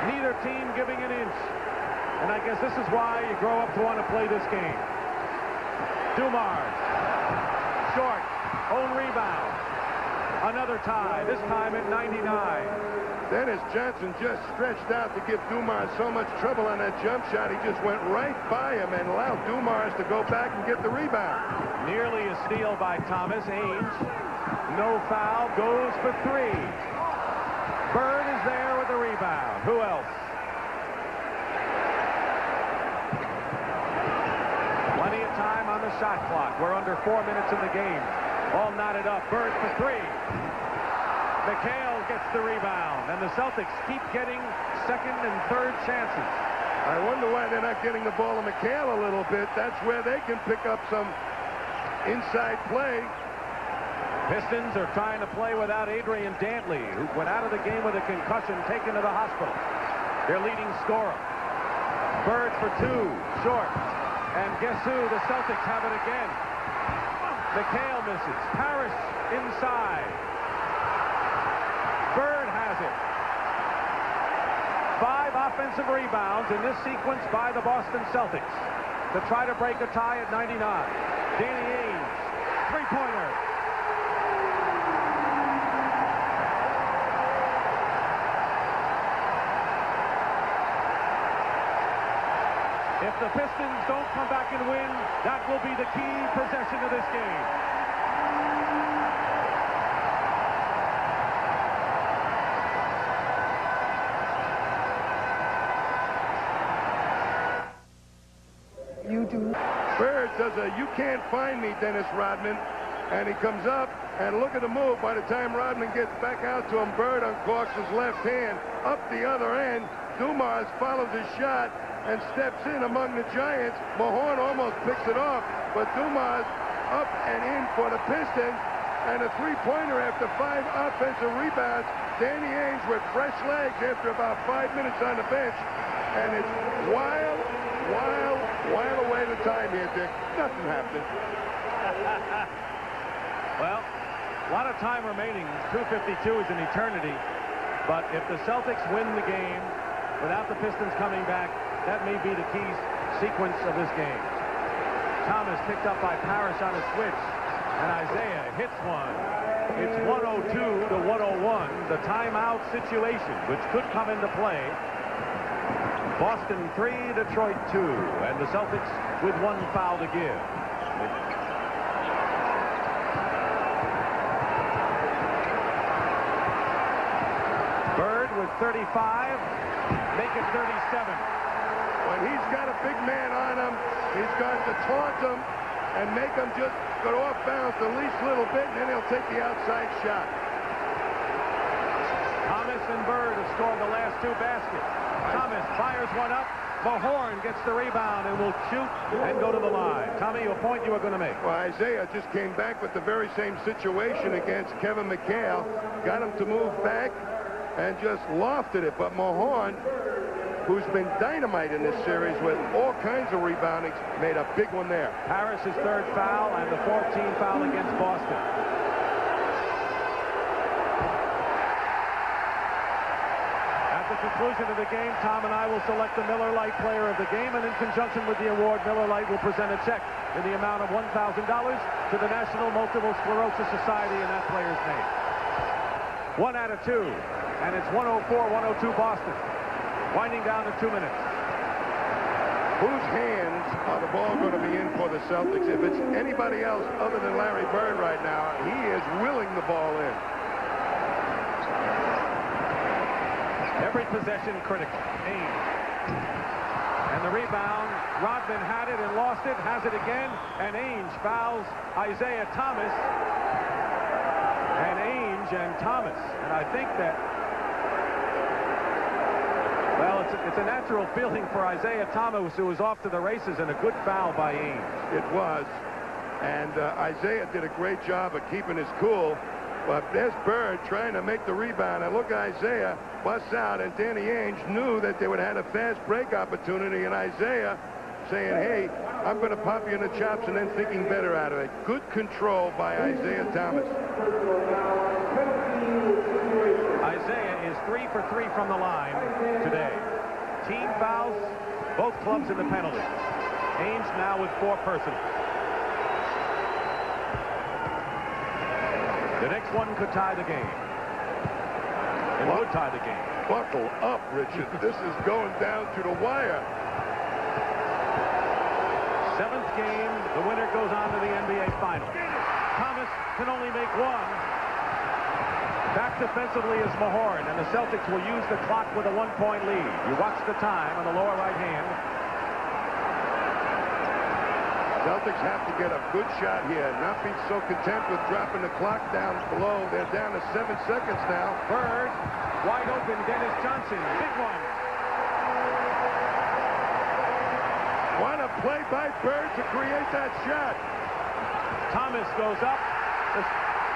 Neither team giving an inch. And I guess this is why you grow up to want to play this game. Dumars. Short. Own rebound. Another tie, this time at 99. Dennis Johnson just stretched out to give Dumars so much trouble on that jump shot. He just went right by him and allowed Dumars to go back and get the rebound. Nearly a steal by Thomas. Ainge, no foul, goes for 3. Bird is there with the rebound. Who else? Plenty of time on the shot clock. We're under 4 minutes in the game. All knotted up. Bird for 3. McHale gets the rebound, and the Celtics keep getting second and third chances. I wonder why they're not getting the ball to McHale a little bit. That's where they can pick up some inside play. Pistons are trying to play without Adrian Dantley, who went out of the game with a concussion, taken to the hospital. Their leading scorer. Bird for two, short. And guess who? The Celtics have it again. McHale misses. Parish inside. Bird has it. 5 offensive rebounds in this sequence by the Boston Celtics to try to break a tie at 99. Danny Ainge, three-pointer. If the Pistons don't come back and win, that will be the key possession of this game. Bird does a "you can't find me" Dennis Rodman, and he comes up, and look at the move. By the time Rodman gets back out to him, Bird uncorks his left hand up the other end. Dumars follows his shot and steps in among the Giants. Mahorn almost picks it off, but Dumars up and in for the Pistons, and a three-pointer after 5 offensive rebounds. Danny Ainge with fresh legs after about 5 minutes on the bench, and it's while away the time here, Dick. Nothing happened. Well, a lot of time remaining. 2:52 is an eternity, but if the Celtics win the game without the Pistons coming back, that may be the key sequence of this game. Thomas picked up by Parish on a switch, and Isiah hits one. It's 102 to 101, the timeout situation, which could come into play. Boston 3, Detroit 2, and the Celtics with 1 foul to give. Bird with 35, make it 37. When he's got a big man on him, he's going to taunt him and make him just go off bounds the least little bit, and then he'll take the outside shot. Thomas and Bird have scored the last 2 baskets. Thomas fires one up. Mahorn gets the rebound and will shoot and go to the line. Tommy, a point you were going to make. Well, Isiah just came back with the very same situation against Kevin McHale. Got him to move back and just lofted it. But Mahorn, who's been dynamite in this series with all kinds of rebounding, made a big one there. Harris's 3rd foul and the 14th foul against Boston. At the conclusion of the game, Tom and I will select the Miller Lite player of the game, and in conjunction with the award, Miller Lite will present a check in the amount of $1,000 to the National Multiple Sclerosis Society in that player's name. 1 out of 2, and it's 104-102 Boston. Winding down to 2 minutes. Whose hands are the ball going to be in for the Celtics? If it's anybody else other than Larry Bird right now, he is willing the ball in. Every possession critical. Ainge. And the rebound. Rodman had it and lost it. Has it again. And Ainge fouls Isiah Thomas. And Ainge and Thomas. And I think that, well, it's a natural feeling for Isiah Thomas, who was off to the races, and a good foul by Ainge. It was. And Isiah did a great job of keeping his cool. But there's Bird trying to make the rebound. And look, Isiah busts out, and Danny Ainge knew that they would have had a fast break opportunity, and Isiah saying, hey, I'm going to pop you in the chops, and then thinking better out of it. Good control by Isiah Thomas. Isiah is 3 for 3 from the line today. Team fouls, both clubs in the penalty. Ainge now with 4 personal. The next one could tie the game. It would tie the game. Buckle up, Richard. This is going down to the wire. 7th game. The winner goes on to the NBA Finals. Thomas can only make 1. Back defensively is Mahorn, and the Celtics will use the clock with a 1-point lead. You watch the time on the lower right hand. Celtics have to get a good shot here, not be so content with dropping the clock down below. They're down to 7 seconds now. Bird, wide open, Dennis Johnson, big one. What a play by Bird to create that shot. Thomas goes up.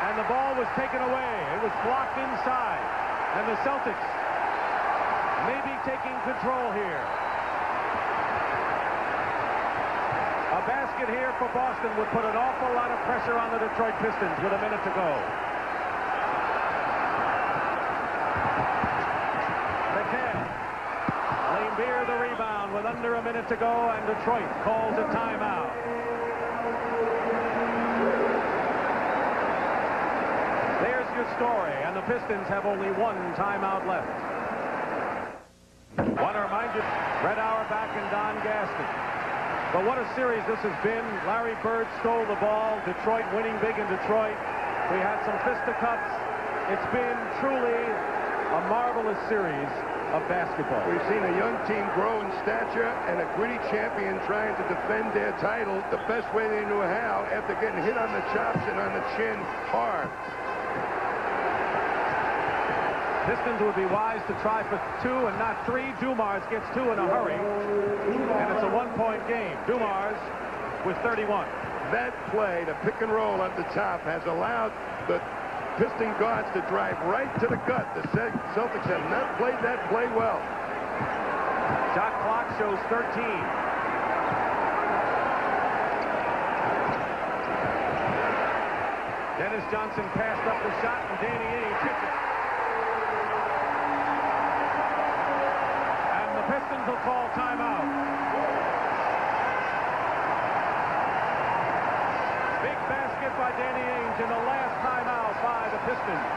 and the ball was taken away. It was blocked inside, and the Celtics may be taking control here. A basket here for Boston would put an awful lot of pressure on the Detroit Pistons with a minute to go. McHale. Laimbeer the rebound with under a minute to go, and Detroit calls a timeout. There's your story, and the Pistons have only one timeout left. Want to remind you, Red Auerbach and Don Gaston. But what a series this has been. Larry Bird stole the ball. Detroit winning big in Detroit. We had some fisticuffs. It's been truly a marvelous series of basketball. We've seen a young team grow in stature and a gritty champion trying to defend their title the best way they knew how after getting hit on the chops and on the chin hard. Pistons would be wise to try for 2 and not 3. Dumars gets 2 in a hurry, and it's a one-point game. Dumars with 31. That play, the pick and roll up the top, has allowed the Piston guards to drive right to the gut. The Celtics have not played that play well. Shot clock shows 13. Dennis Johnson passed up the shot, and Danny Ainge hits it. And the Pistons will call timeout. Big basket by Danny Ainge in the last timeout by the Pistons.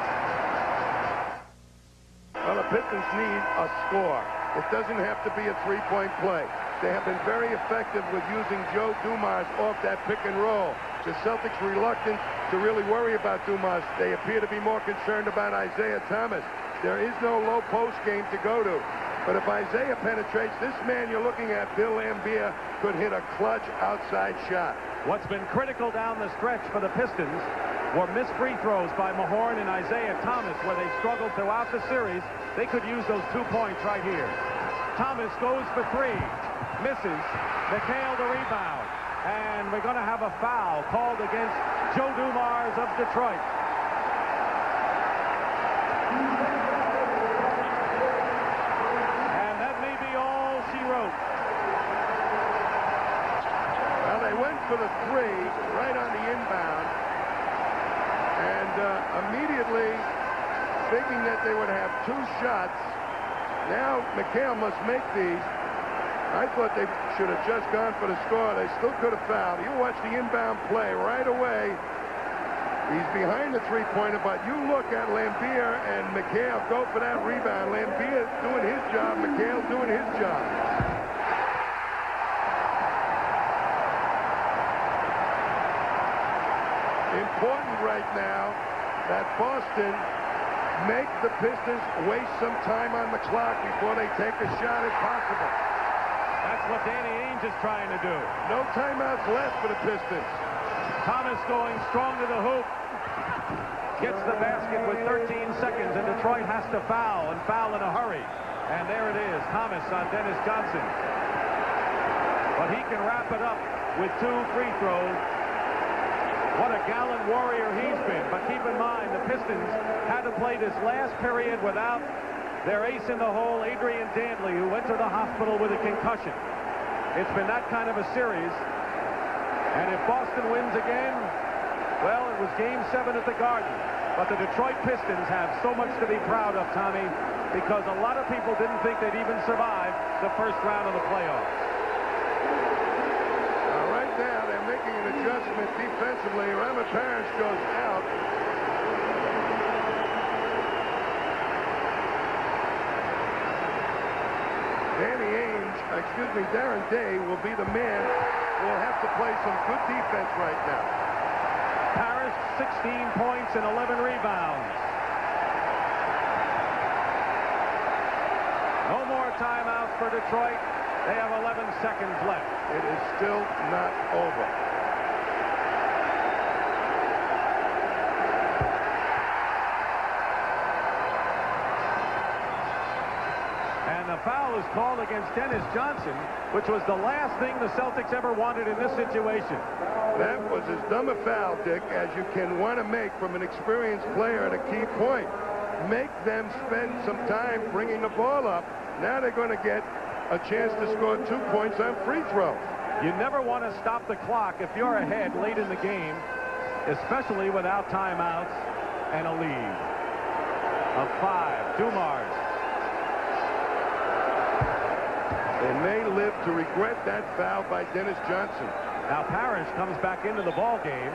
Well, the Pistons need a score. It doesn't have to be a three-point play. They have been very effective with using Joe Dumars off that pick and roll. The Celtics reluctant to really worry about Dumars. They appear to be more concerned about Isiah Thomas. There is no low post game to go to. But if Isiah penetrates, this man you're looking at, Bill Laimbeer, could hit a clutch outside shot. What's been critical down the stretch for the Pistons were missed free throws by Mahorn and Isiah Thomas, where they struggled throughout the series. They could use those 2 points right here. Thomas goes for 3, misses. McHale the rebound, and we're going to have a foul called against Joe Dumars of Detroit. And that may be all she wrote. Well, they went for the 3 right on the inbound, and immediately thinking that they would have 2 shots. Now McHale must make these. I thought they should have just gone for the score. They still could have fouled. You watch the inbound play right away. He's behind the three-pointer, but you look at Laimbeer and McHale go for that rebound. Laimbeer doing his job, McHale doing his job. Important right now that Boston make the Pistons waste some time on the clock before they take a shot if possible. That's what Danny Ainge is trying to do. No timeouts left for the Pistons. Thomas going strong to the hoop. Gets the basket with 13 seconds, and Detroit has to foul, and foul in a hurry. And there it is, Thomas on Dennis Johnson. But he can wrap it up with 2 free throws. What a gallant warrior he's been. But keep in mind, the Pistons had to play this last period without their ace in the hole, Adrian Dantley, who went to the hospital with a concussion. It's been that kind of a series. And if Boston wins again, well, it was Game 7 at the Garden. But the Detroit Pistons have so much to be proud of, Tommy, because a lot of people didn't think they'd even survive the first round of the playoffs. Right now, they're making an adjustment defensively. Parish goes out. Darren Day will be the man who will have to play some good defense right now. Parish, 16 points and 11 rebounds. No more timeouts for Detroit. They have 11 seconds left. It is still not over. And the foul foul is called against Dennis Johnson, which was the last thing the Celtics ever wanted in this situation. That was as dumb a foul, Dick, as you can want to make from an experienced player at a key point. Make them spend some time bringing the ball up. Now they're going to get a chance to score 2 points on free throws. You never want to stop the clock if you're ahead late in the game, especially without timeouts and a lead of 5. Dumars. They may live to regret that foul by Dennis Johnson. Now Parish comes back into the ball game.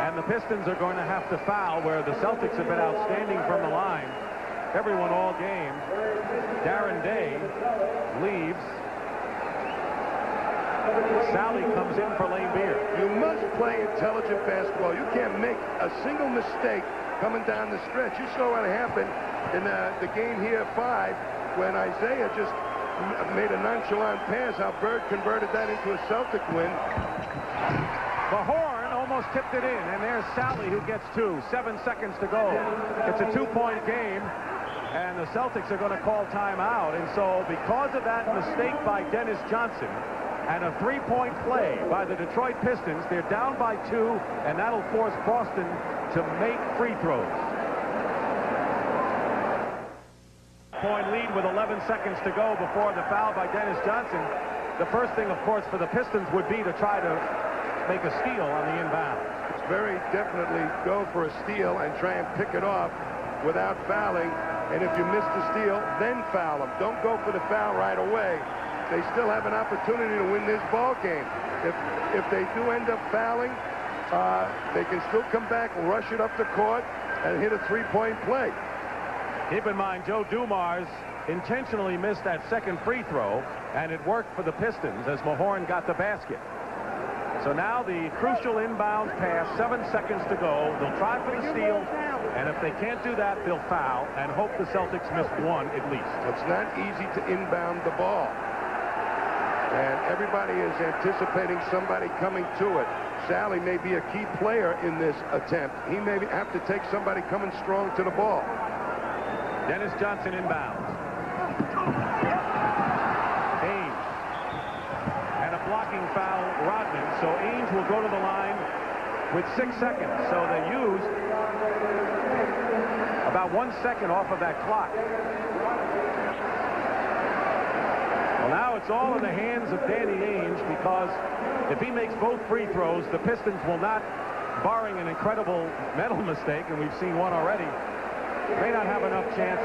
And the Pistons are going to have to foul where the Celtics have been outstanding from the line. Everyone all game. Darren Day leaves. Sally comes in for Laimbeer. You must play intelligent basketball. You can't make a single mistake coming down the stretch. You saw what happened in the game here 5 when Isiah just made a nonchalant pass. How Bird converted that into a Celtic win. Mahorn almost tipped it in, and there's Sally who gets 2. 7 seconds to go. It's a 2-point game, and the Celtics are going to call timeout. And so because of that mistake by Dennis Johnson and a 3-point play by the Detroit Pistons, they're down by 2, and that'll force Boston to make free throws. Point lead with 11 seconds to go before the foul by Dennis Johnson. The first thing, of course, for the Pistons would be to try to make a steal on the inbound. It's very definitely go for a steal and try and pick it off without fouling. And if you miss the steal, then foul them. Don't go for the foul right away. They still have an opportunity to win this ball game. If they do end up fouling, they can still come back, rush it up the court, and hit a 3-point play. Keep in mind, Joe Dumars intentionally missed that second free throw, and it worked for the Pistons as Mahorn got the basket. So now the crucial inbound pass, 7 seconds to go. They'll try for the steal, and if they can't do that, they'll foul and hope the Celtics miss 1 at least. It's not easy to inbound the ball. And everybody is anticipating somebody coming to it. Sally may be a key player in this attempt. He may have to take somebody coming strong to the ball. Dennis Johnson inbounds. Ainge. And a blocking foul, Rodman. So Ainge will go to the line with 6 seconds. So they used about 1 second off of that clock. Well, now it's all in the hands of Danny Ainge, because if he makes both free throws, the Pistons will not, barring an incredible mental mistake, and we've seen one already, may not have enough chance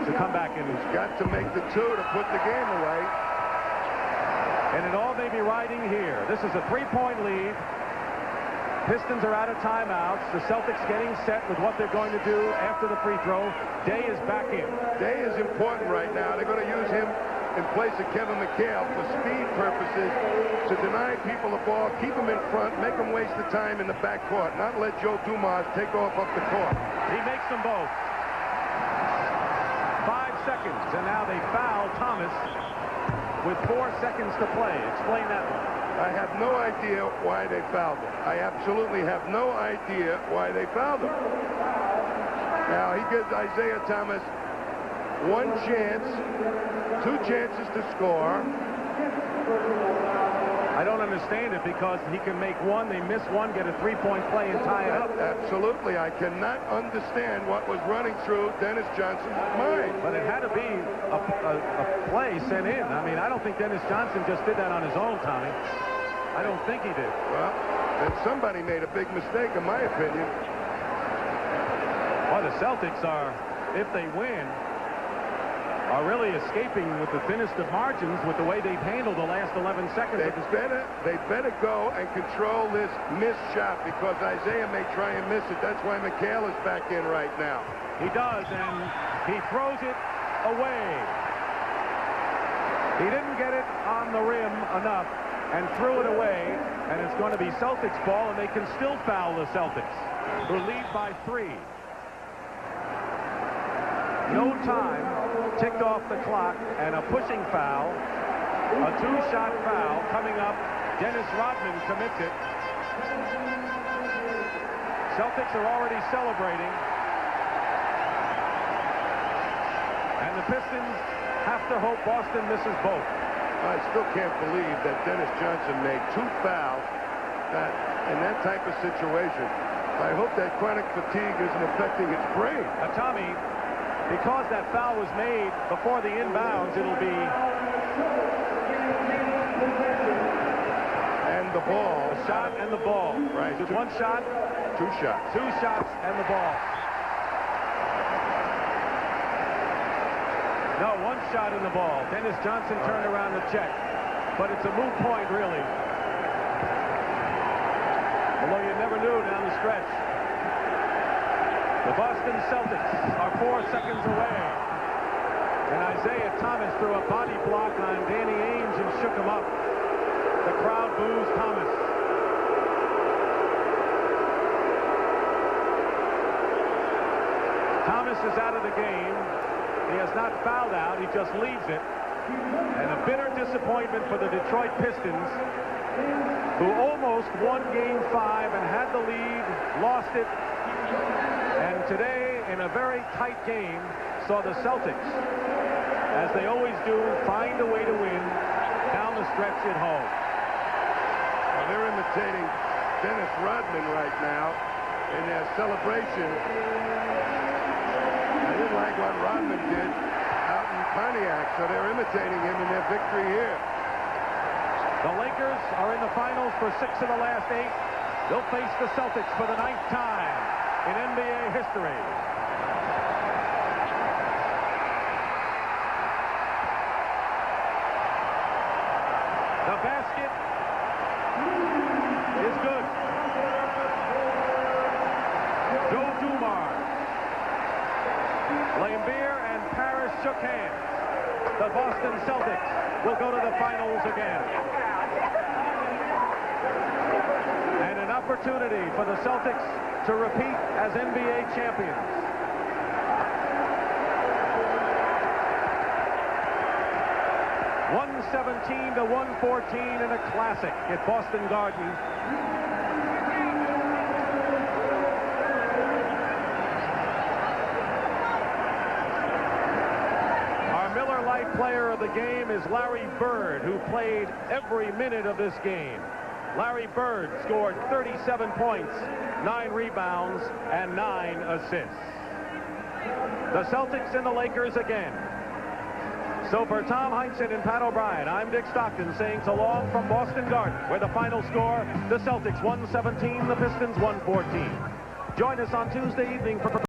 to come back in. He's got to make the 2 to put the game away. And it all may be riding here. This is a 3-point lead. Pistons are out of timeouts. The Celtics getting set with what they're going to do after the free throw. Day is back in. Day is important right now. They're going to use him in place of Kevin McHale for speed purposes, to deny people the ball, keep them in front, make them waste the time in the backcourt, not let Joe Dumars take off up the court. He makes them both. 5 seconds, and now they foul Thomas with 4 seconds to play. Explain that one. I have no idea why they fouled him. I absolutely have no idea why they fouled him. Now, he gives Isiah Thomas 1 chance, 2 chances to score. I don't understand it, because he can make 1, they miss 1, get a 3-point play and tie it up. Absolutely. I cannot understand what was running through Dennis Johnson's mind. But it had to be a play sent in. I mean, I don't think Dennis Johnson just did that on his own, Tommy. I don't think he did. Well, then somebody made a big mistake, in my opinion. Well, the Celtics are, if they win, are really escaping with the thinnest of margins with the way they've handled the last 11 seconds. They better go and control this missed shot, because Isiah may try and miss it. That's why McHale is back in right now. He does, and he throws it away. He didn't get it on the rim enough and threw it away, and it's going to be Celtics ball, and they can still foul the Celtics, who lead by 3. No time ticked off the clock, and a pushing foul, a 2-shot foul coming up. Dennis Rodman commits it. Celtics are already celebrating. And the Pistons have to hope Boston misses both. I still can't believe that Dennis Johnson made 2 fouls in that type of situation. I hope that chronic fatigue isn't affecting his brain. Tommy, because that foul was made before the inbounds, it'll be... And the ball. A shot and the ball. Right. Just 1 shot? 2 shots. 2 shots and the ball. No, 1 shot in the ball. Dennis Johnson turned around to check. But it's a moot point, really. Although you never knew down the stretch. The Boston Celtics are 4 seconds away. And Isiah Thomas threw a body block on Danny Ainge and shook him up. The crowd boos Thomas. Thomas is out of the game. He has not fouled out. He just leaves it. And a bitter disappointment for the Detroit Pistons, who almost won Game 5 and had the lead, lost it. And today, in a very tight game, saw the Celtics, as they always do, find a way to win down the stretch at home. Well, they're imitating Dennis Rodman right now in their celebration. I didn't like what Rodman did out in Pontiac, so they're imitating him in their victory here. The Lakers are in the finals for 6 of the last 8. They'll face the Celtics for the 9th time in NBA history. The basket is good. Joe Dumars. Laimbeer and Parish shook hands. The Boston Celtics will go to the finals again. And an opportunity for the Celtics to repeat as NBA champions. (117 to 114) in a classic at Boston Garden. Our Miller Lite player of the game is Larry Bird, who played every minute of this game. Larry Bird scored 37 points, 9 rebounds, and 9 assists. The Celtics and the Lakers again. So for Tom Heinsohn and Pat O'Brien, I'm Dick Stockton saying so long from Boston Garden, where the final score, the Celtics 117, the Pistons 114. Join us on Tuesday evening for